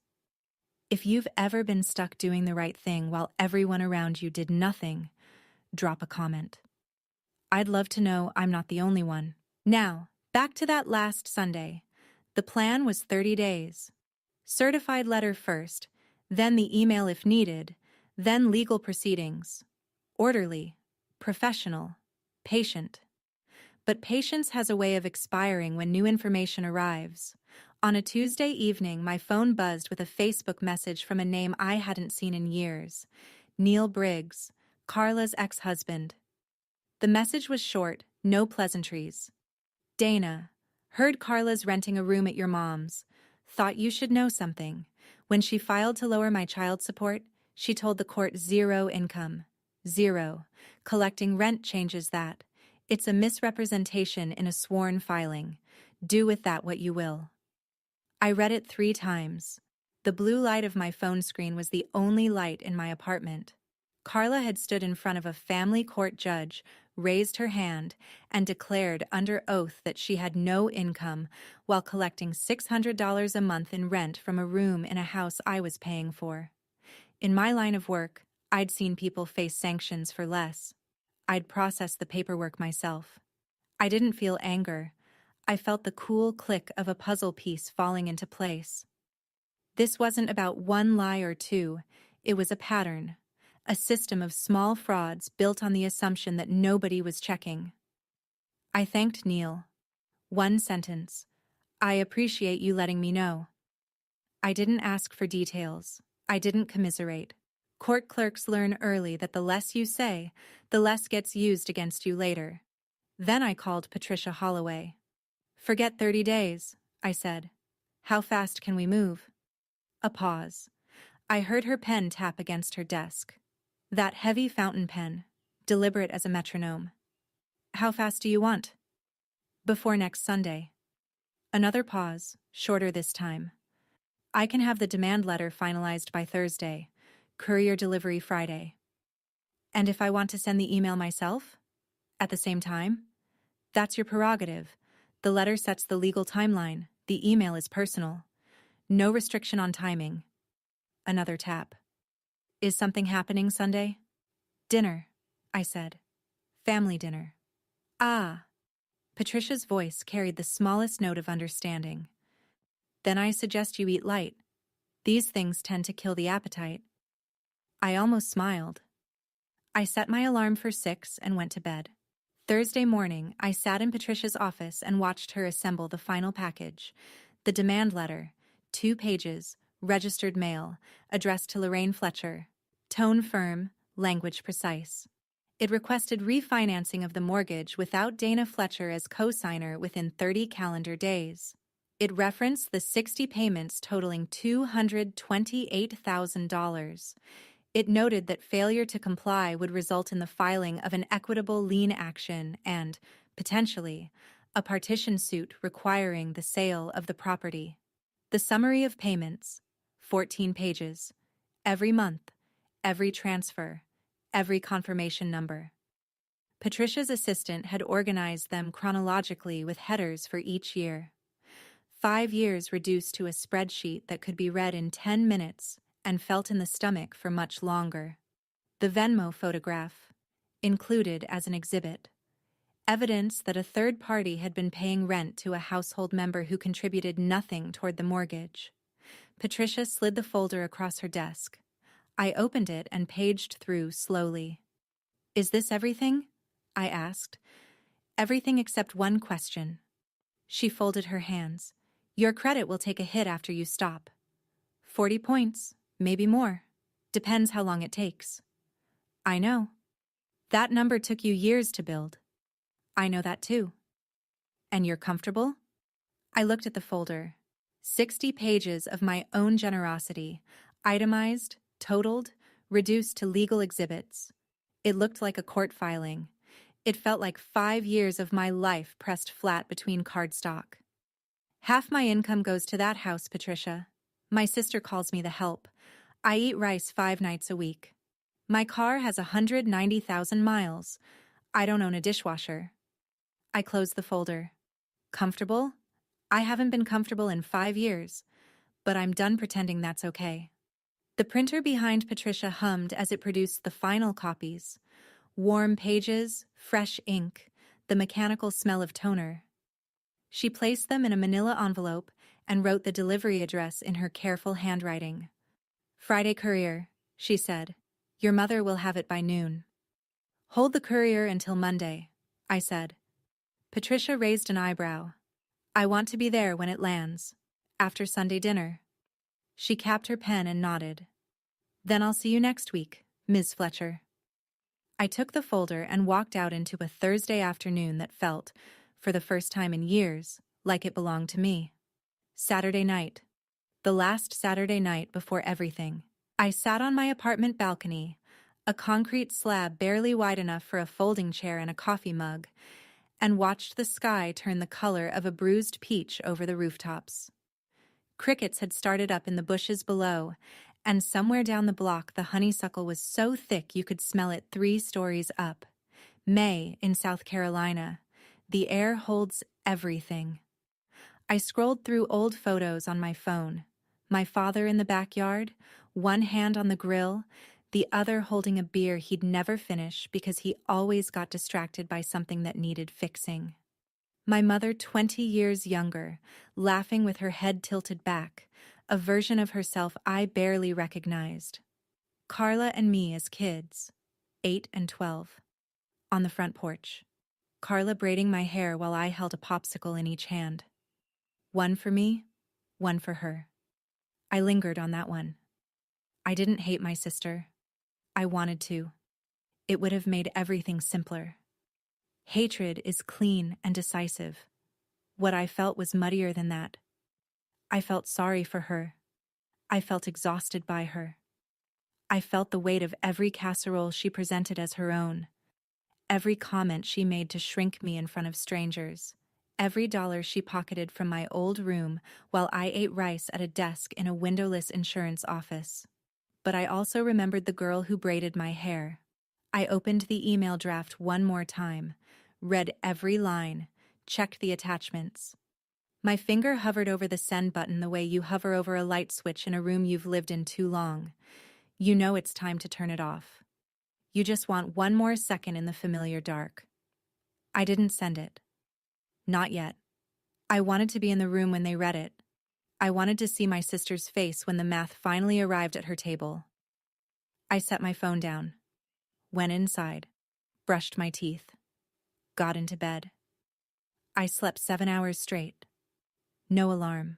If you've ever been stuck doing the right thing while everyone around you did nothing, drop a comment. I'd love to know I'm not the only one. Now, back to that last Sunday. The plan was 30 days. Certified letter first, then the email if needed, then legal proceedings. Orderly, professional, patient. But patience has a way of expiring when new information arrives. On a Tuesday evening, my phone buzzed with a Facebook message from a name I hadn't seen in years. Neil Briggs, Carla's ex-husband. The message was short, no pleasantries. "Dana, heard Carla's renting a room at your mom's. Thought you should know something. When she filed to lower my child support, she told the court 0 income. 0. Collecting rent changes that. It's a misrepresentation in a sworn filing. Do with that what you will." I read it 3 times. The blue light of my phone screen was the only light in my apartment. Carla had stood in front of a family court judge, raised her hand, and declared under oath that she had no income while collecting $600 a month in rent from a room in a house I was paying for. In my line of work, I'd seen people face sanctions for less. I'd processed the paperwork myself. I didn't feel anger. I felt the cool click of a puzzle piece falling into place. This wasn't about one lie or two. It was a pattern, a system of small frauds built on the assumption that nobody was checking. I thanked Neil. One sentence. I appreciate you letting me know. I didn't ask for details. I didn't commiserate. Court clerks learn early that the less you say, the less gets used against you later. Then I called Patricia Holloway. Forget 30 days, I said. How fast can we move? A pause. I heard her pen tap against her desk. That heavy fountain pen, deliberate as a metronome. How fast do you want? Before next Sunday. Another pause, shorter this time. I can have the demand letter finalized by Thursday, courier delivery Friday. And if I want to send the email myself? At the same time? That's your prerogative. The letter sets the legal timeline. The email is personal. No restriction on timing. Another tap. Is something happening Sunday? Dinner, I said. Family dinner. Ah. Patricia's voice carried the smallest note of understanding. Then I suggest you eat light. These things tend to kill the appetite. I almost smiled. I set my alarm for 6 and went to bed. Thursday morning, I sat in Patricia's office and watched her assemble the final package. The demand letter, 2 pages, registered mail, addressed to Lorraine Fletcher. Tone firm, language precise. It requested refinancing of the mortgage without Dana Fletcher as co-signer within 30 calendar days. It referenced the 60 payments totaling $228,000. It noted that failure to comply would result in the filing of an equitable lien action and, potentially, a partition suit requiring the sale of the property. The summary of payments, 14 pages, every month, every transfer, every confirmation number. Patricia's assistant had organized them chronologically with headers for each year. 5 years reduced to a spreadsheet that could be read in 10 minutes and felt in the stomach for much longer. The Venmo photograph, included as an exhibit. Evidence that a third party had been paying rent to a household member who contributed nothing toward the mortgage. Patricia slid the folder across her desk. I opened it and paged through slowly. Is this everything? I asked. Everything except one question. She folded her hands. Your credit will take a hit after you stop. 40 points, maybe more. Depends how long it takes. I know. That number took you years to build. I know that too. And you're comfortable? I looked at the folder. 60 pages of my own generosity, itemized, totaled, reduced to legal exhibits. It looked like a court filing. It felt like 5 years of my life pressed flat between cardstock. Half my income goes to that house, Patricia. My sister calls me the help. I eat rice 5 nights a week. My car has 190,000 miles. I don't own a dishwasher. I closed the folder. Comfortable? I haven't been comfortable in 5 years, but I'm done pretending that's okay. The printer behind Patricia hummed as it produced the final copies. Warm pages, fresh ink, the mechanical smell of toner. She placed them in a manila envelope and wrote the delivery address in her careful handwriting. Friday courier, she said. Your mother will have it by noon. Hold the courier until Monday, I said. Patricia raised an eyebrow. I want to be there when it lands, after Sunday dinner. She capped her pen and nodded. Then I'll see you next week, Ms. Fletcher. I took the folder and walked out into a Thursday afternoon that felt, for the first time in years, like it belonged to me. Saturday night. The last Saturday night before everything. I sat on my apartment balcony, a concrete slab barely wide enough for a folding chair and a coffee mug, and watched the sky turn the color of a bruised peach over the rooftops. Crickets had started up in the bushes below, and somewhere down the block the honeysuckle was so thick you could smell it 3 stories up. May in South Carolina. The air holds everything. I scrolled through old photos on my phone. My father in the backyard, one hand on the grill, the other holding a beer he'd never finish because he always got distracted by something that needed fixing. My mother 20 years younger, laughing with her head tilted back, a version of herself I barely recognized. Carla and me as kids, 8 and 12. On the front porch. Carla braiding my hair while I held a popsicle in each hand. One for me, one for her. I lingered on that one. I didn't hate my sister. I wanted to. It would have made everything simpler. Hatred is clean and decisive. What I felt was muddier than that. I felt sorry for her. I felt exhausted by her. I felt the weight of every casserole she presented as her own, every comment she made to shrink me in front of strangers, every dollar she pocketed from my old room while I ate rice at a desk in a windowless insurance office. But I also remembered the girl who braided my hair. I opened the email draft one more time, read every line, checked the attachments. My finger hovered over the send button the way you hover over a light switch in a room you've lived in too long. You know it's time to turn it off. You just want one more second in the familiar dark. I didn't send it. Not yet. I wanted to be in the room when they read it. I wanted to see my sister's face when the math finally arrived at her table. I set my phone down, went inside, brushed my teeth, got into bed. I slept 7 hours straight. No alarm.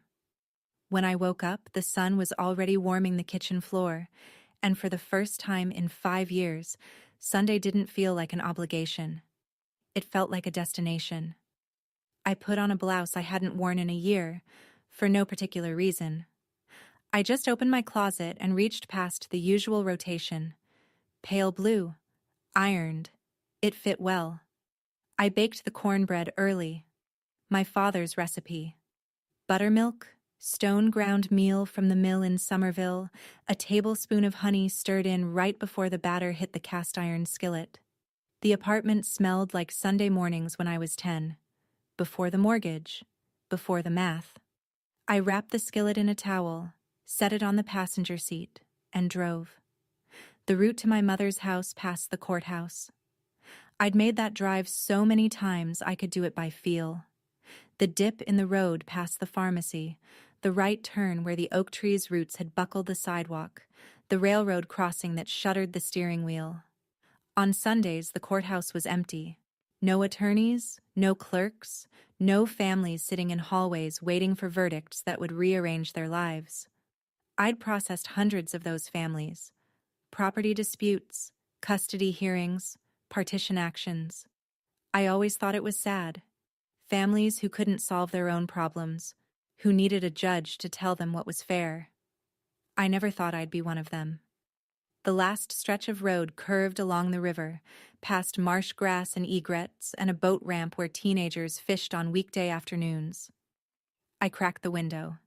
When I woke up, the sun was already warming the kitchen floor, and for the first time in 5 years, Sunday didn't feel like an obligation. It felt like a destination. I put on a blouse I hadn't worn in a year, for no particular reason. I just opened my closet and reached past the usual rotation. Pale blue, ironed. It fit well. I baked the cornbread early. My father's recipe. Buttermilk, stone-ground meal from the mill in Somerville, a tablespoon of honey stirred in right before the batter hit the cast-iron skillet. The apartment smelled like Sunday mornings when I was 10. Before the mortgage, before the math. I wrapped the skillet in a towel, set it on the passenger seat, and drove. The route to my mother's house past the courthouse. I'd made that drive so many times I could do it by feel. The dip in the road past the pharmacy, the right turn where the oak tree's roots had buckled the sidewalk, the railroad crossing that shuddered the steering wheel. On Sundays, the courthouse was empty. No attorneys, no clerks, no families sitting in hallways waiting for verdicts that would rearrange their lives. I'd processed hundreds of those families. Property disputes, custody hearings, partition actions. I always thought it was sad. Families who couldn't solve their own problems, who needed a judge to tell them what was fair. I never thought I'd be one of them. The last stretch of road curved along the river, past marsh grass and egrets and a boat ramp where teenagers fished on weekday afternoons. I cracked the window.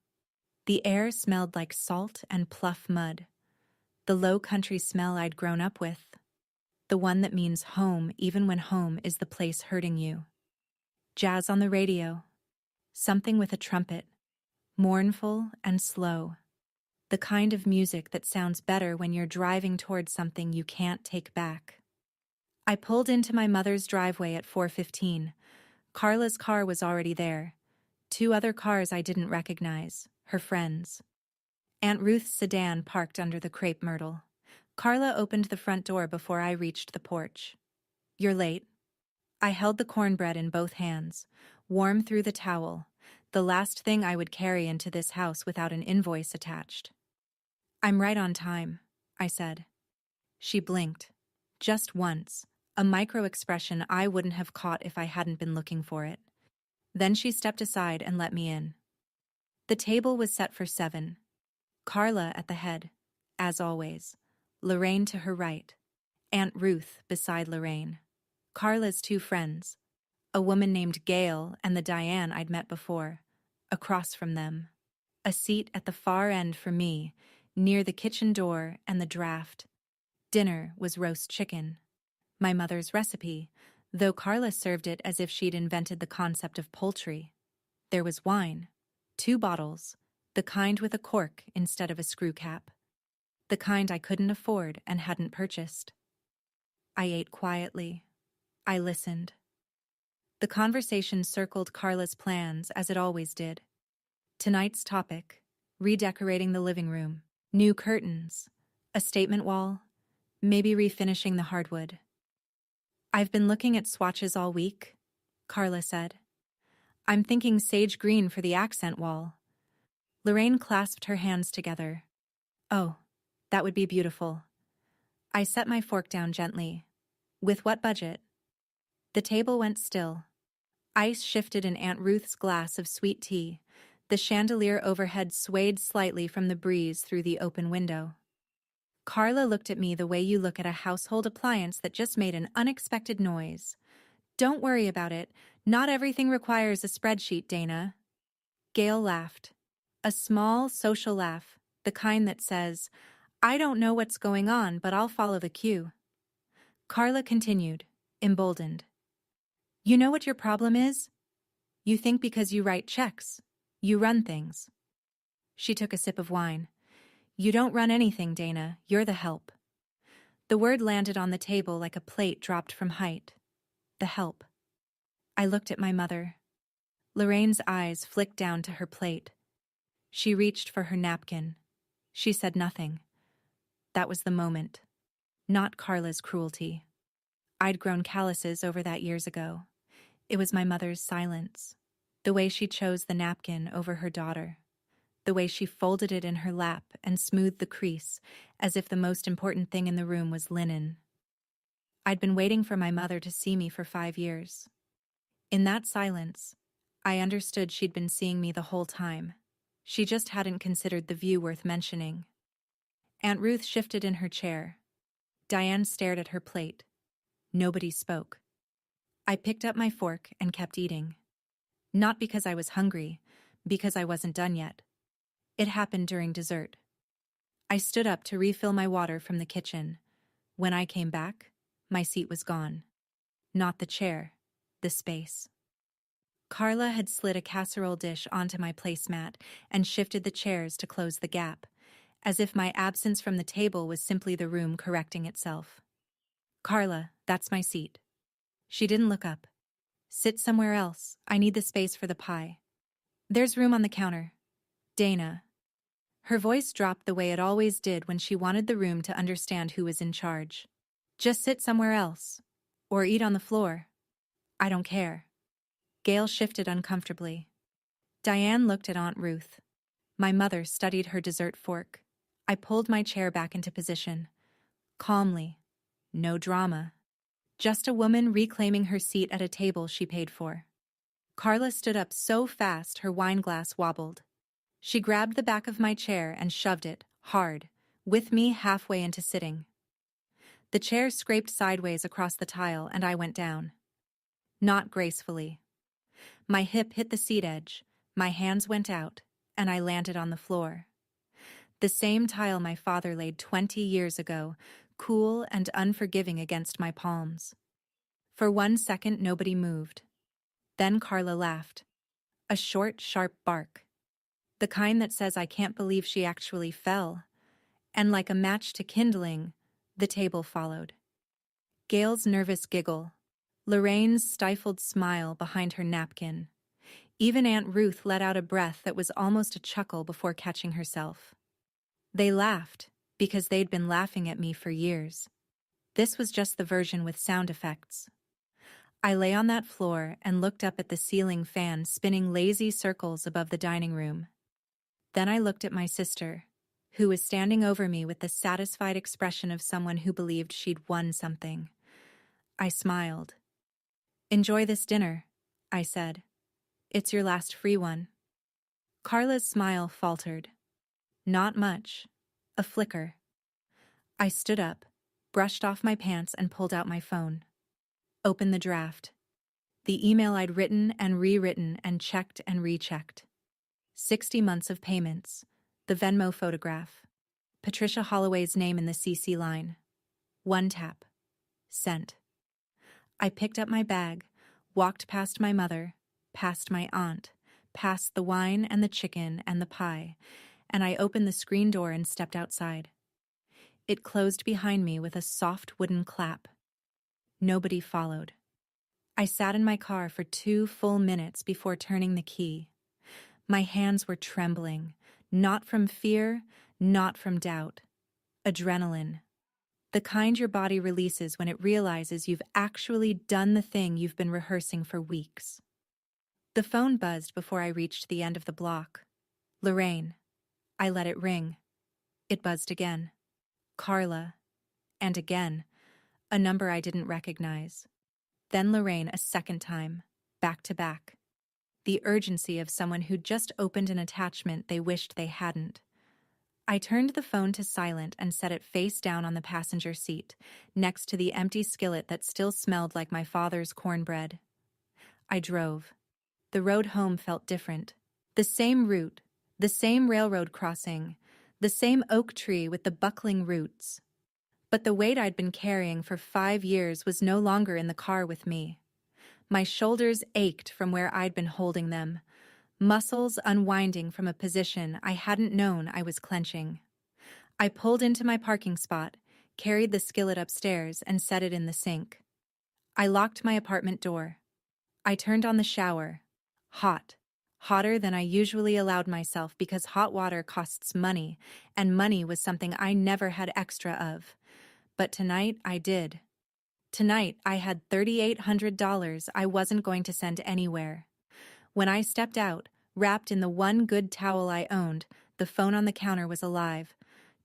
The air smelled like salt and pluff mud, the low country smell I'd grown up with, the one that means home even when home is the place hurting you. Jazz on the radio, something with a trumpet, mournful and slow. The kind of music that sounds better when you're driving towards something you can't take back. I pulled into my mother's driveway at 4:15. Carla's car was already there. 2 other cars I didn't recognize, her friends. Aunt Ruth's sedan parked under the crepe myrtle. Carla opened the front door before I reached the porch. "You're late." I held the cornbread in both hands, warm through the towel, the last thing I would carry into this house without an invoice attached. "I'm right on time," I said. She blinked. Just once, a micro-expression I wouldn't have caught if I hadn't been looking for it. Then she stepped aside and let me in. The table was set for 7. Carla at the head, as always. Lorraine to her right. Aunt Ruth beside Lorraine. Carla's 2 friends. A woman named Gail and the Diane I'd met before. Across from them. A seat at the far end for me, near the kitchen door and the draft. Dinner was roast chicken. My mother's recipe, though Carla served it as if she'd invented the concept of poultry. There was wine. 2 bottles, the kind with a cork instead of a screw cap. The kind I couldn't afford and hadn't purchased. I ate quietly. I listened. The conversation circled Carla's plans as it always did. Tonight's topic, redecorating the living room, new curtains, a statement wall, maybe refinishing the hardwood. "I've been looking at swatches all week," Carla said. I'm thinking sage green for the accent wall. Lorraine clasped her hands together. Oh, that would be beautiful. I set my fork down gently. With what budget? The table went still. Ice shifted in Aunt Ruth's glass of sweet tea. The chandelier overhead swayed slightly from the breeze through the open window. Carla looked at me the way you look at a household appliance that just made an unexpected noise. Don't worry about it. Not everything requires a spreadsheet, Dana. Gail laughed. A small, social laugh, the kind that says, I don't know what's going on, but I'll follow the cue. Carla continued, emboldened. You know what your problem is? You think because you write checks, you run things. She took a sip of wine. You don't run anything, Dana. You're the help. The word landed on the table like a plate dropped from height. The help. I looked at my mother. Lorraine's eyes flicked down to her plate. She reached for her napkin. She said nothing. That was the moment. Not Carla's cruelty. I'd grown calluses over that years ago. It was my mother's silence. The way she chose the napkin over her daughter. The way she folded it in her lap and smoothed the crease, as if the most important thing in the room was linen. I'd been waiting for my mother to see me for 5 years. In that silence, I understood she'd been seeing me the whole time. She just hadn't considered the view worth mentioning. Aunt Ruth shifted in her chair. Diane stared at her plate. Nobody spoke. I picked up my fork and kept eating. Not because I was hungry, because I wasn't done yet. It happened during dessert. I stood up to refill my water from the kitchen. When I came back, my seat was gone. Not the chair, the space. Carla had slid a casserole dish onto my placemat and shifted the chairs to close the gap, as if my absence from the table was simply the room correcting itself. Carla, that's my seat. She didn't look up. Sit somewhere else. I need the space for the pie. There's room on the counter. Dana. Her voice dropped the way it always did when she wanted the room to understand who was in charge. Just sit somewhere else. Or eat on the floor. I don't care. Gail shifted uncomfortably. Diane looked at Aunt Ruth. My mother studied her dessert fork. I pulled my chair back into position. Calmly. No drama. Just a woman reclaiming her seat at a table she paid for. Carla stood up so fast her wine glass wobbled. She grabbed the back of my chair and shoved it, hard, with me halfway into sitting. The chair scraped sideways across the tile and I went down. Not gracefully. My hip hit the seat edge, my hands went out, and I landed on the floor. The same tile my father laid 20 years ago, cool and unforgiving against my palms. For 1 second, nobody moved. Then Carla laughed. A short, sharp bark. The kind that says I can't believe she actually fell. And like a match to kindling, the table followed. Gail's nervous giggle. Lorraine's stifled smile behind her napkin. Even Aunt Ruth let out a breath that was almost a chuckle before catching herself. They laughed, because they'd been laughing at me for years. This was just the version with sound effects. I lay on that floor and looked up at the ceiling fan spinning lazy circles above the dining room. Then I looked at my sister, who was standing over me with the satisfied expression of someone who believed she'd won something. I smiled. Enjoy this dinner, I said. It's your last free one. Carla's smile faltered. Not much. A flicker. I stood up, brushed off my pants and pulled out my phone. Opened the draft. The email I'd written and rewritten and checked and rechecked. 60 months of payments. The Venmo photograph. Patricia Holloway's name in the CC line. One tap. Sent. I picked up my bag, walked past my mother, past my aunt, past the wine and the chicken and the pie, and I opened the screen door and stepped outside. It closed behind me with a soft wooden clap. Nobody followed. I sat in my car for 2 full minutes before turning the key. My hands were trembling, not from fear, not from doubt. Adrenaline. The kind your body releases when it realizes you've actually done the thing you've been rehearsing for weeks. The phone buzzed before I reached the end of the block. Lorraine. I let it ring. It buzzed again. Carla. And again. A number I didn't recognize. Then Lorraine a second time, back to back. The urgency of someone who'd just opened an attachment they wished they hadn't. I turned the phone to silent and set it face down on the passenger seat, next to the empty skillet that still smelled like my father's cornbread. I drove. The road home felt different. The same route, the same railroad crossing, the same oak tree with the buckling roots. But the weight I'd been carrying for 5 years was no longer in the car with me. My shoulders ached from where I'd been holding them, muscles unwinding from a position I hadn't known I was clenching. I pulled into my parking spot, carried the skillet upstairs, and set it in the sink. I locked my apartment door. I turned on the shower. Hot. Hotter than I usually allowed myself because hot water costs money, and money was something I never had extra of. But tonight I did. Tonight I had $3,800 I wasn't going to send anywhere. When I stepped out, wrapped in the one good towel I owned, the phone on the counter was alive.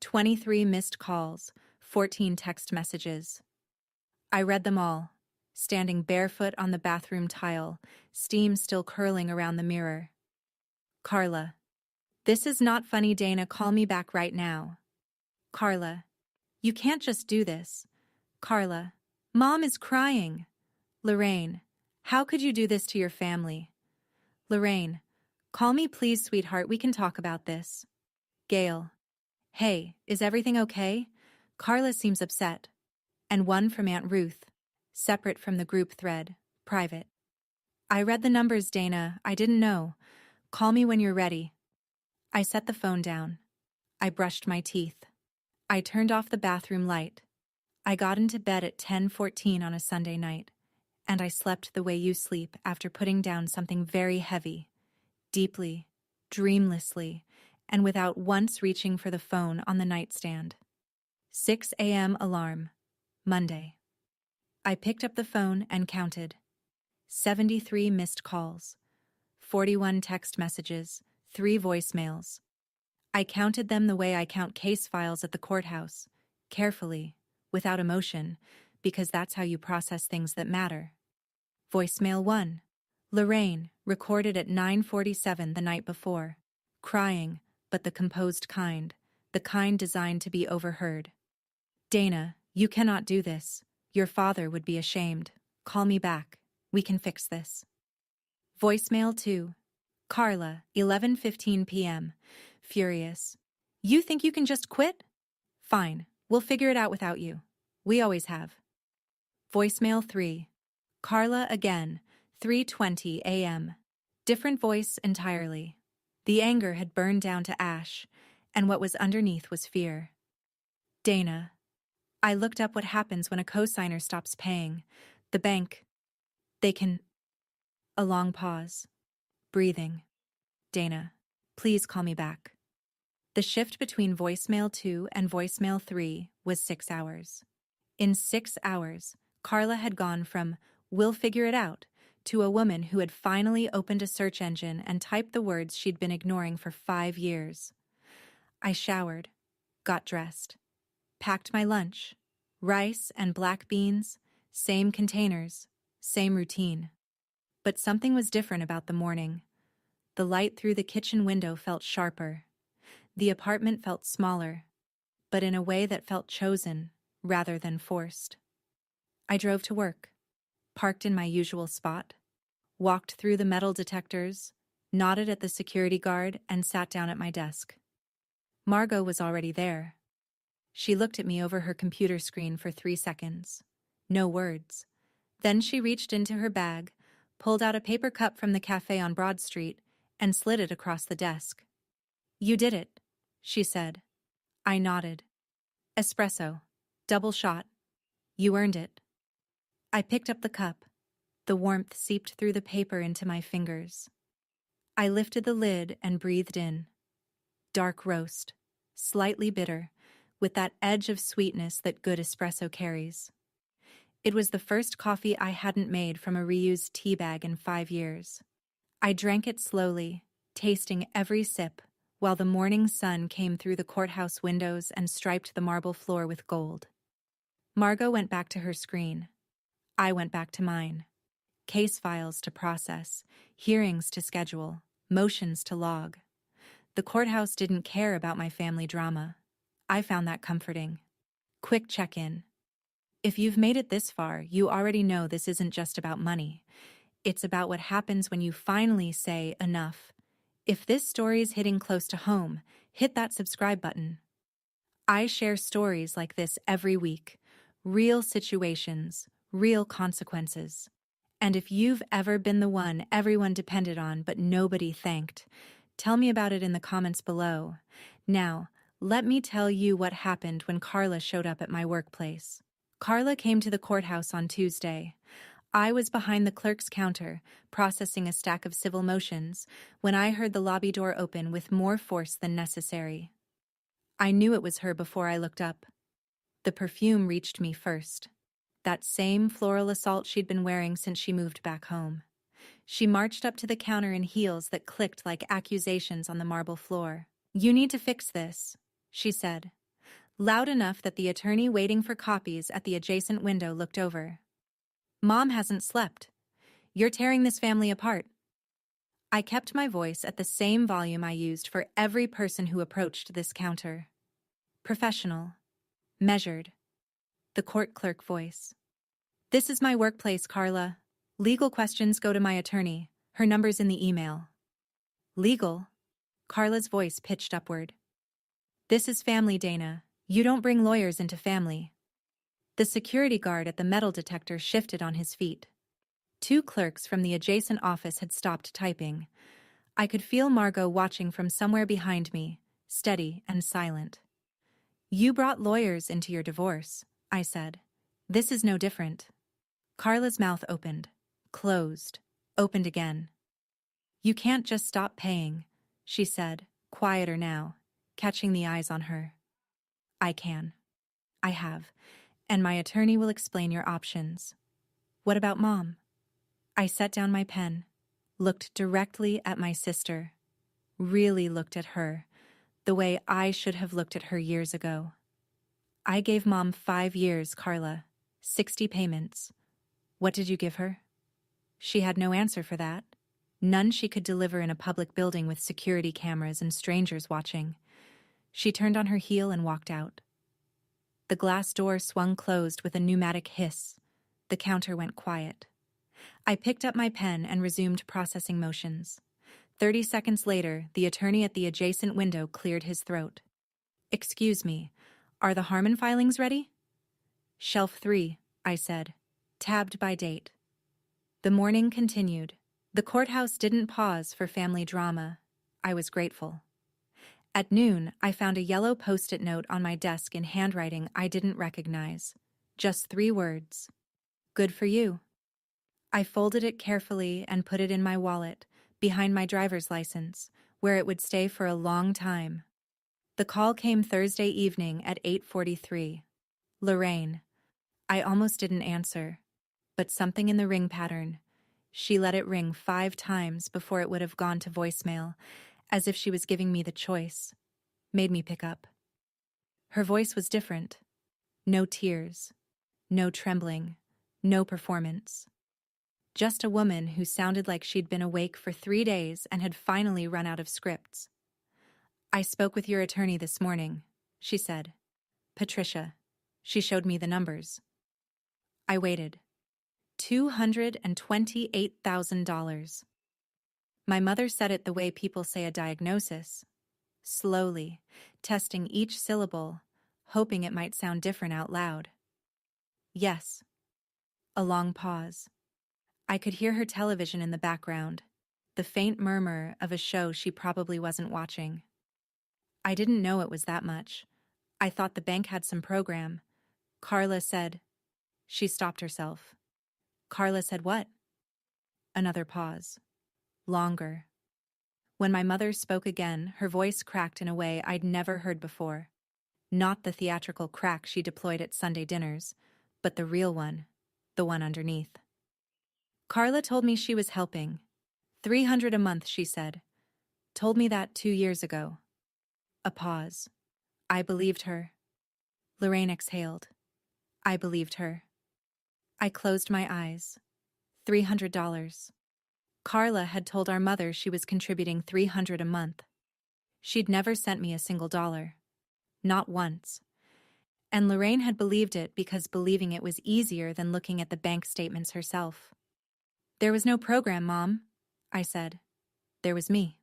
23 missed calls, 14 text messages. I read them all, standing barefoot on the bathroom tile, steam still curling around the mirror. Carla. This is not funny, Dana. Call me back right now. Carla. You can't just do this. Carla. Mom is crying. Lorraine. How could you do this to your family? Lorraine. Call me please, sweetheart. We can talk about this. Gail. Hey, is everything okay? Carla seems upset. And one from Aunt Ruth. Separate from the group thread. Private. I read the numbers, Dana. I didn't know. Call me when you're ready. I set the phone down. I brushed my teeth. I turned off the bathroom light. I got into bed at 10:14 on a Sunday night, and I slept the way you sleep after putting down something very heavy, deeply, dreamlessly, and without once reaching for the phone on the nightstand. 6 a.m. alarm, Monday. I picked up the phone and counted. 73 missed calls, 41 text messages, 3 voicemails. I counted them the way I count case files at the courthouse, carefully, without emotion, because that's how you process things that matter. Voicemail 1. Lorraine, recorded at 9:47 the night before. Crying, but the composed kind, the kind designed to be overheard. Dana, you cannot do this. Your father would be ashamed. Call me back. We can fix this. Voicemail 2. Carla, 11:15 p.m. Furious. You think you can just quit? Fine, we'll figure it out without you. We always have. Voicemail 3. Carla again, 3:20 a.m. Different voice entirely. The anger had burned down to ash, and what was underneath was fear. Dana. I looked up what happens when a cosigner stops paying. The bank. They can... A long pause. Breathing. Dana, please call me back. The shift between voicemail 2 and voicemail 3 was 6 hours. In 6 hours, Carla had gone from, "We'll figure it out," to a woman who had finally opened a search engine and typed the words she'd been ignoring for 5 years. I showered, got dressed, packed my lunch, rice and black beans, same containers, same routine. But something was different about the morning. The light through the kitchen window felt sharper. The apartment felt smaller, but in a way that felt chosen rather than forced. I drove to work, parked in my usual spot, walked through the metal detectors, nodded at the security guard, and sat down at my desk. Margot was already there. She looked at me over her computer screen for 3 seconds. No words. Then she reached into her bag, pulled out a paper cup from the cafe on Broad Street, and slid it across the desk. "You did it," she said. I nodded. "Espresso. Double shot. You earned it." I picked up the cup. The warmth seeped through the paper into my fingers. I lifted the lid and breathed in. Dark roast, slightly bitter, with that edge of sweetness that good espresso carries. It was the first coffee I hadn't made from a reused tea bag in 5 years. I drank it slowly, tasting every sip, while the morning sun came through the courthouse windows and striped the marble floor with gold. Margot went back to her screen. I went back to mine. Case files to process, hearings to schedule, motions to log. The courthouse didn't care about my family drama. I found that comforting. Quick check-in. If you've made it this far, you already know this isn't just about money. It's about what happens when you finally say enough. If this story's hitting close to home, hit that subscribe button. I share stories like this every week. Real situations, real consequences. And if you've ever been the one everyone depended on but nobody thanked, tell me about it in the comments below. Now, let me tell you what happened when Carla showed up at my workplace. Carla came to the courthouse on Tuesday. I was behind the clerk's counter, processing a stack of civil motions, when I heard the lobby door open with more force than necessary. I knew it was her before I looked up. The perfume reached me first. That same floral assault she'd been wearing since she moved back home. She marched up to the counter in heels that clicked like accusations on the marble floor. "You need to fix this," she said, loud enough that the attorney waiting for copies at the adjacent window looked over. "Mom hasn't slept. You're tearing this family apart." I kept my voice at the same volume I used for every person who approached this counter. Professional. Measured. The court clerk voice. "This is my workplace, Carla. Legal questions go to my attorney. Her number's in the email." "Legal?" Carla's voice pitched upward. "This is family, Dana. You don't bring lawyers into family." The security guard at the metal detector shifted on his feet. Two clerks from the adjacent office had stopped typing. I could feel Margot watching from somewhere behind me, steady and silent. "You brought lawyers into your divorce," I said. "This is no different." Carla's mouth opened, closed, opened again. "You can't just stop paying," she said, quieter now, catching the eyes on her. "I can. I have. And my attorney will explain your options." "What about Mom?" I set down my pen, looked directly at my sister, really looked at her, the way I should have looked at her years ago. "I gave Mom 5 years, Carla. 60 payments. What did you give her?" She had no answer for that. None she could deliver in a public building with security cameras and strangers watching. She turned on her heel and walked out. The glass door swung closed with a pneumatic hiss. The counter went quiet. I picked up my pen and resumed processing motions. 30 seconds later, the attorney at the adjacent window cleared his throat. "Excuse me, are the Harmon filings ready?" "Shelf 3, I said, tabbed by date. The morning continued. The courthouse didn't pause for family drama. I was grateful. At noon, I found a yellow post-it note on my desk in handwriting I didn't recognize. Just 3 words. "Good for you." I folded it carefully and put it in my wallet, behind my driver's license, where it would stay for a long time. The call came Thursday evening at 8:43. Lorraine. I almost didn't answer, but something in the ring pattern. She let it ring 5 times before it would have gone to voicemail, as if she was giving me the choice, made me pick up. Her voice was different. No tears, no trembling, no performance. Just a woman who sounded like she'd been awake for 3 days and had finally run out of scripts. "I spoke with your attorney this morning," she said. "Patricia." She showed me the numbers. I waited. $228,000. My mother said it the way people say a diagnosis. Slowly, testing each syllable, hoping it might sound different out loud. "Yes." A long pause. I could hear her television in the background, the faint murmur of a show she probably wasn't watching. I didn't know it was that much. I thought the bank had some program. Carla said. She stopped herself. Carla said what? Another pause. Longer. When my mother spoke again, her voice cracked in a way I'd never heard before. Not the theatrical crack she deployed at Sunday dinners, but the real one, the one underneath. Carla told me she was helping. $300 a month, she said. Told me that 2 years ago. A pause. I believed her. Lorraine exhaled. I believed her. I closed my eyes. $300. Carla had told our mother she was contributing $300 a month. She'd never sent me a single dollar. Not once. And Lorraine had believed it because believing it was easier than looking at the bank statements herself. There was no program, Mom, I said. There was me.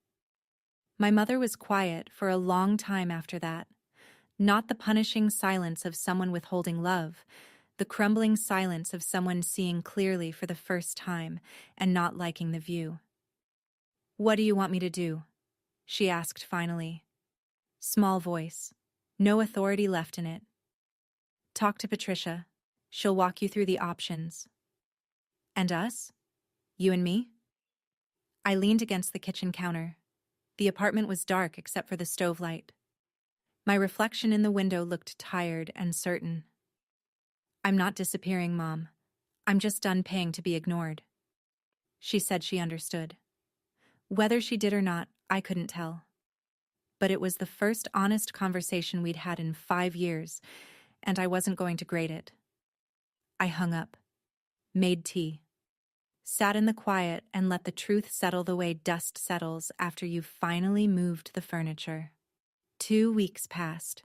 My mother was quiet for a long time after that. Not the punishing silence of someone withholding love, the crumbling silence of someone seeing clearly for the first time and not liking the view. What do you want me to do? She asked finally. Small voice. No authority left in it. Talk to Patricia. She'll walk you through the options. And us? You and me? I leaned against the kitchen counter. The apartment was dark except for the stove light. My reflection in the window looked tired and certain. I'm not disappearing, Mom. I'm just done paying to be ignored. She said she understood. Whether she did or not, I couldn't tell. But it was the first honest conversation we'd had in 5 years, and I wasn't going to grade it. I hung up, made tea, sat in the quiet and let the truth settle the way dust settles after you've finally moved the furniture. 2 weeks passed.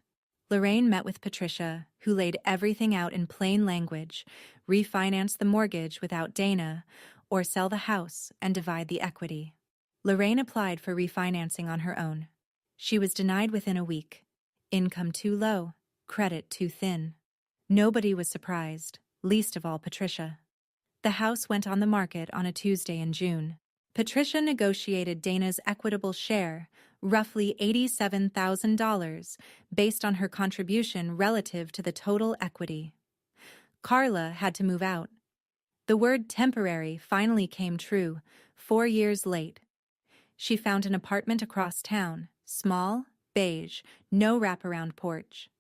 Lorraine met with Patricia, who laid everything out in plain language, refinance the mortgage without Dana, or sell the house and divide the equity. Lorraine applied for refinancing on her own. She was denied within a week. Income too low, credit too thin. Nobody was surprised, least of all Patricia. The house went on the market on a Tuesday in June. Patricia negotiated Dana's equitable share, roughly $87,000, based on her contribution relative to the total equity. Carla had to move out. The word temporary finally came true, 4 years late. She found an apartment across town, small, beige, no wraparound porch.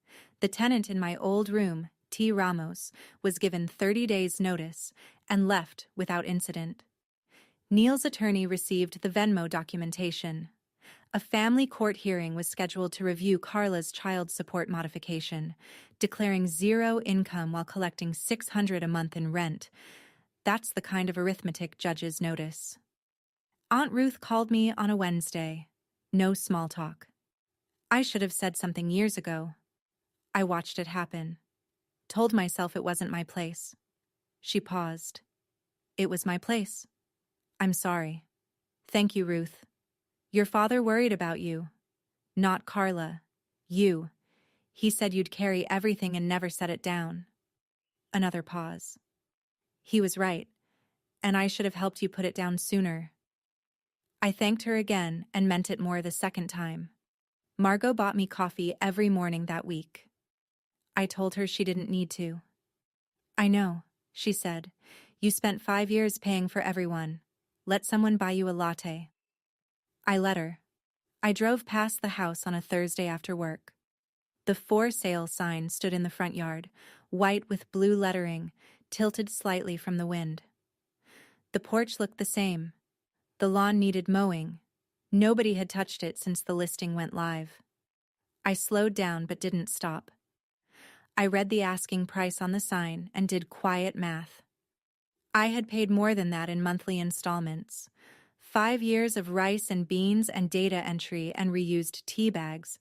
The tenant in my old room, T. Ramos, was given 30 days' notice and left without incident. Neil's attorney received the Venmo documentation. A family court hearing was scheduled to review Carla's child support modification, declaring 0 income while collecting $600 a month in rent. That's the kind of arithmetic judges notice. Aunt Ruth called me on a Wednesday. No small talk. I should have said something years ago. I watched it happen. Told myself it wasn't my place. She paused. It was my place. I'm sorry. Thank you, Ruth. Your father worried about you. Not Carla. You. He said you'd carry everything and never set it down. Another pause. He was right, and I should have helped you put it down sooner. I thanked her again and meant it more the second time. Margot bought me coffee every morning that week. I told her she didn't need to. I know, she said. You spent 5 years paying for everyone. Let someone buy you a latte. I let her. I drove past the house on a Thursday after work. The for sale sign stood in the front yard, white with blue lettering, tilted slightly from the wind. The porch looked the same. The lawn needed mowing. Nobody had touched it since the listing went live. I slowed down but didn't stop. I read the asking price on the sign and did quiet math. I had paid more than that in monthly installments. 5 years of rice and beans and data entry and reused tea bags,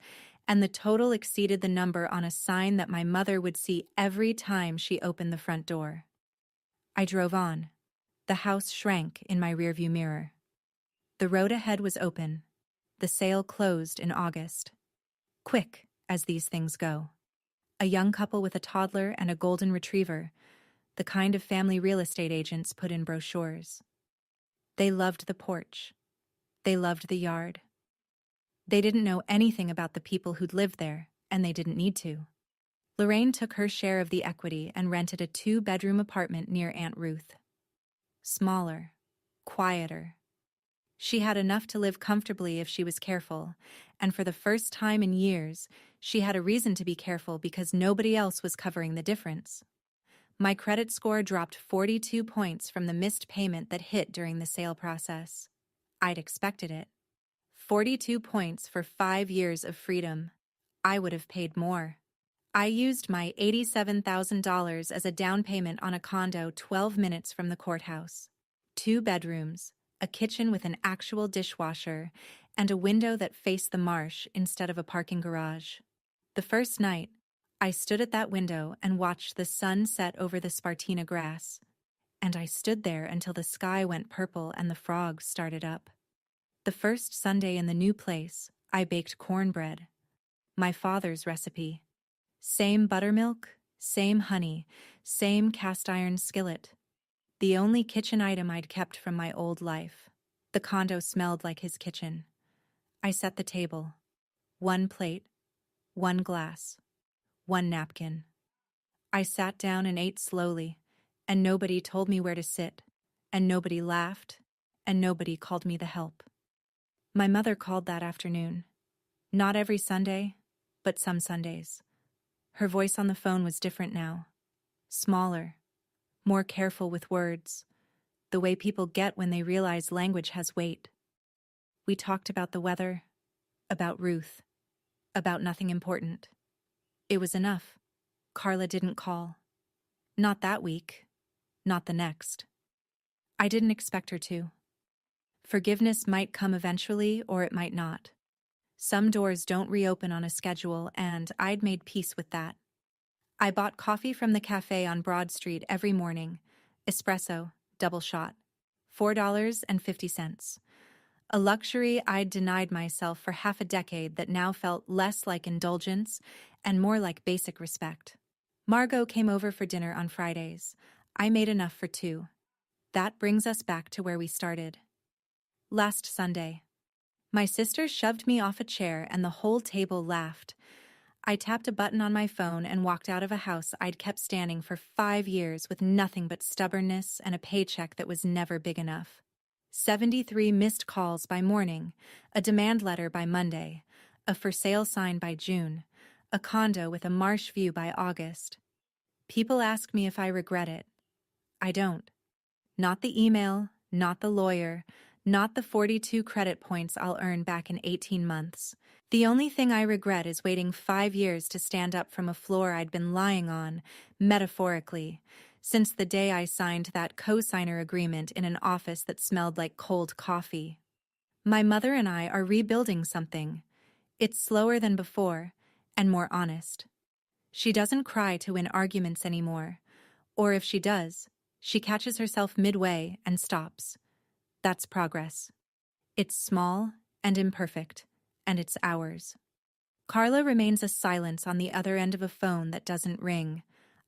and the total exceeded the number on a sign that my mother would see every time she opened the front door. I drove on. The house shrank in my rearview mirror. The road ahead was open. The sale closed in August. Quick, as these things go. A young couple with a toddler and a golden retriever, the kind of family real estate agents put in brochures. They loved the porch. They loved the yard. They didn't know anything about the people who'd lived there, and they didn't need to. Lorraine took her share of the equity and rented a 2-bedroom apartment near Aunt Ruth. Smaller, quieter. She had enough to live comfortably if she was careful, and for the first time in years, she had a reason to be careful because nobody else was covering the difference. My credit score dropped 42 points from the missed payment that hit during the sale process. I'd expected it. 42 points for 5 years of freedom. I would have paid more. I used my $87,000 as a down payment on a condo 12 minutes from the courthouse. 2 bedrooms, a kitchen with an actual dishwasher, and a window that faced the marsh instead of a parking garage. The first night, I stood at that window and watched the sun set over the Spartina grass. And I stood there until the sky went purple and the frogs started up. The first Sunday in the new place, I baked cornbread. My father's recipe. Same buttermilk, same honey, same cast iron skillet. The only kitchen item I'd kept from my old life. The condo smelled like his kitchen. I set the table. 1 plate, 1 glass, 1 napkin. I sat down and ate slowly, and nobody told me where to sit, and nobody laughed, and nobody called me the help. My mother called that afternoon. Not every Sunday, but some Sundays. Her voice on the phone was different now. Smaller, more careful with words, the way people get when they realize language has weight. We talked about the weather, about Ruth, about nothing important. It was enough. Carla didn't call. Not that week, not the next. I didn't expect her to. Forgiveness might come eventually, or it might not. Some doors don't reopen on a schedule, and I'd made peace with that. I bought coffee from the cafe on Broad Street every morning. Espresso, double shot. $4.50. A luxury I'd denied myself for half a decade that now felt less like indulgence and more like basic respect. Margot came over for dinner on Fridays. I made enough for 2. That brings us back to where we started. Last Sunday. My sister shoved me off a chair and the whole table laughed. I tapped a button on my phone and walked out of a house I'd kept standing for 5 years with nothing but stubbornness and a paycheck that was never big enough. 73 missed calls by morning, a demand letter by Monday, a for sale sign by June, a condo with a marsh view by August. People ask me if I regret it. I don't. Not the email, not the lawyer, not the 42 credit points I'll earn back in 18 months. The only thing I regret is waiting 5 years to stand up from a floor I'd been lying on, metaphorically, since the day I signed that co-signer agreement in an office that smelled like cold coffee. My mother and I are rebuilding something. It's slower than before, and more honest. She doesn't cry to win arguments anymore, or if she does, she catches herself midway and stops. That's progress. It's small and imperfect, and it's ours. Carla remains a silence on the other end of a phone that doesn't ring.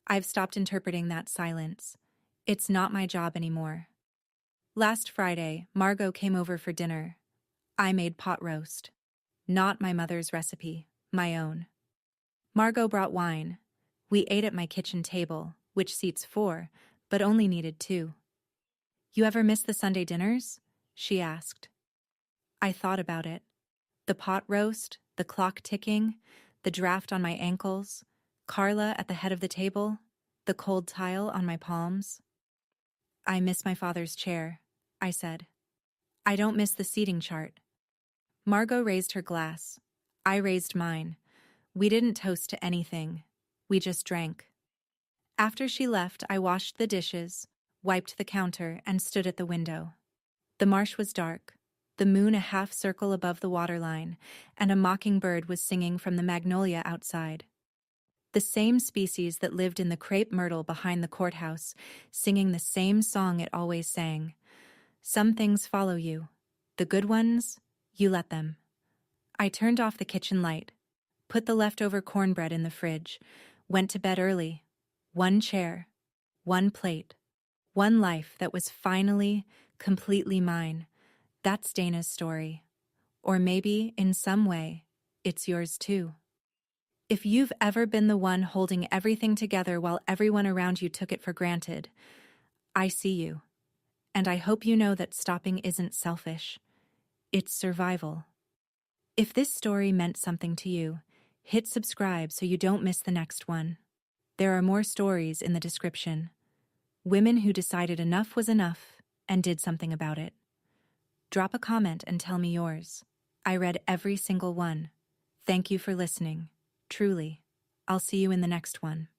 I've stopped interpreting that silence. It's not my job anymore. Last Friday, Margot came over for dinner. I made pot roast. Not my mother's recipe, my own. Margot brought wine. We ate at my kitchen table, which seats 4, but only needed 2. You ever miss the Sunday dinners? She asked. I thought about it. The pot roast, the clock ticking, the draft on my ankles, Carla at the head of the table, the cold tile on my palms. I miss my father's chair, I said. I don't miss the seating chart. Margot raised her glass. I raised mine. We didn't toast to anything. We just drank. After she left, I washed the dishes, wiped the counter, and stood at the window. The marsh was dark, the moon a half circle above the waterline, and a mockingbird was singing from the magnolia outside. The same species that lived in the crepe myrtle behind the courthouse, singing the same song it always sang. Some things follow you. The good ones, you let them. I turned off the kitchen light, put the leftover cornbread in the fridge, went to bed early. 1 chair, 1 plate, 1 life that was finally, completely mine. That's Dana's story. Or maybe, in some way, it's yours too. If you've ever been the one holding everything together while everyone around you took it for granted, I see you. And I hope you know that stopping isn't selfish. It's survival. If this story meant something to you, hit subscribe so you don't miss the next one. There are more stories in the description. Women who decided enough was enough and did something about it. Drop a comment and tell me yours. I read every single one. Thank you for listening. Truly. I'll see you in the next one.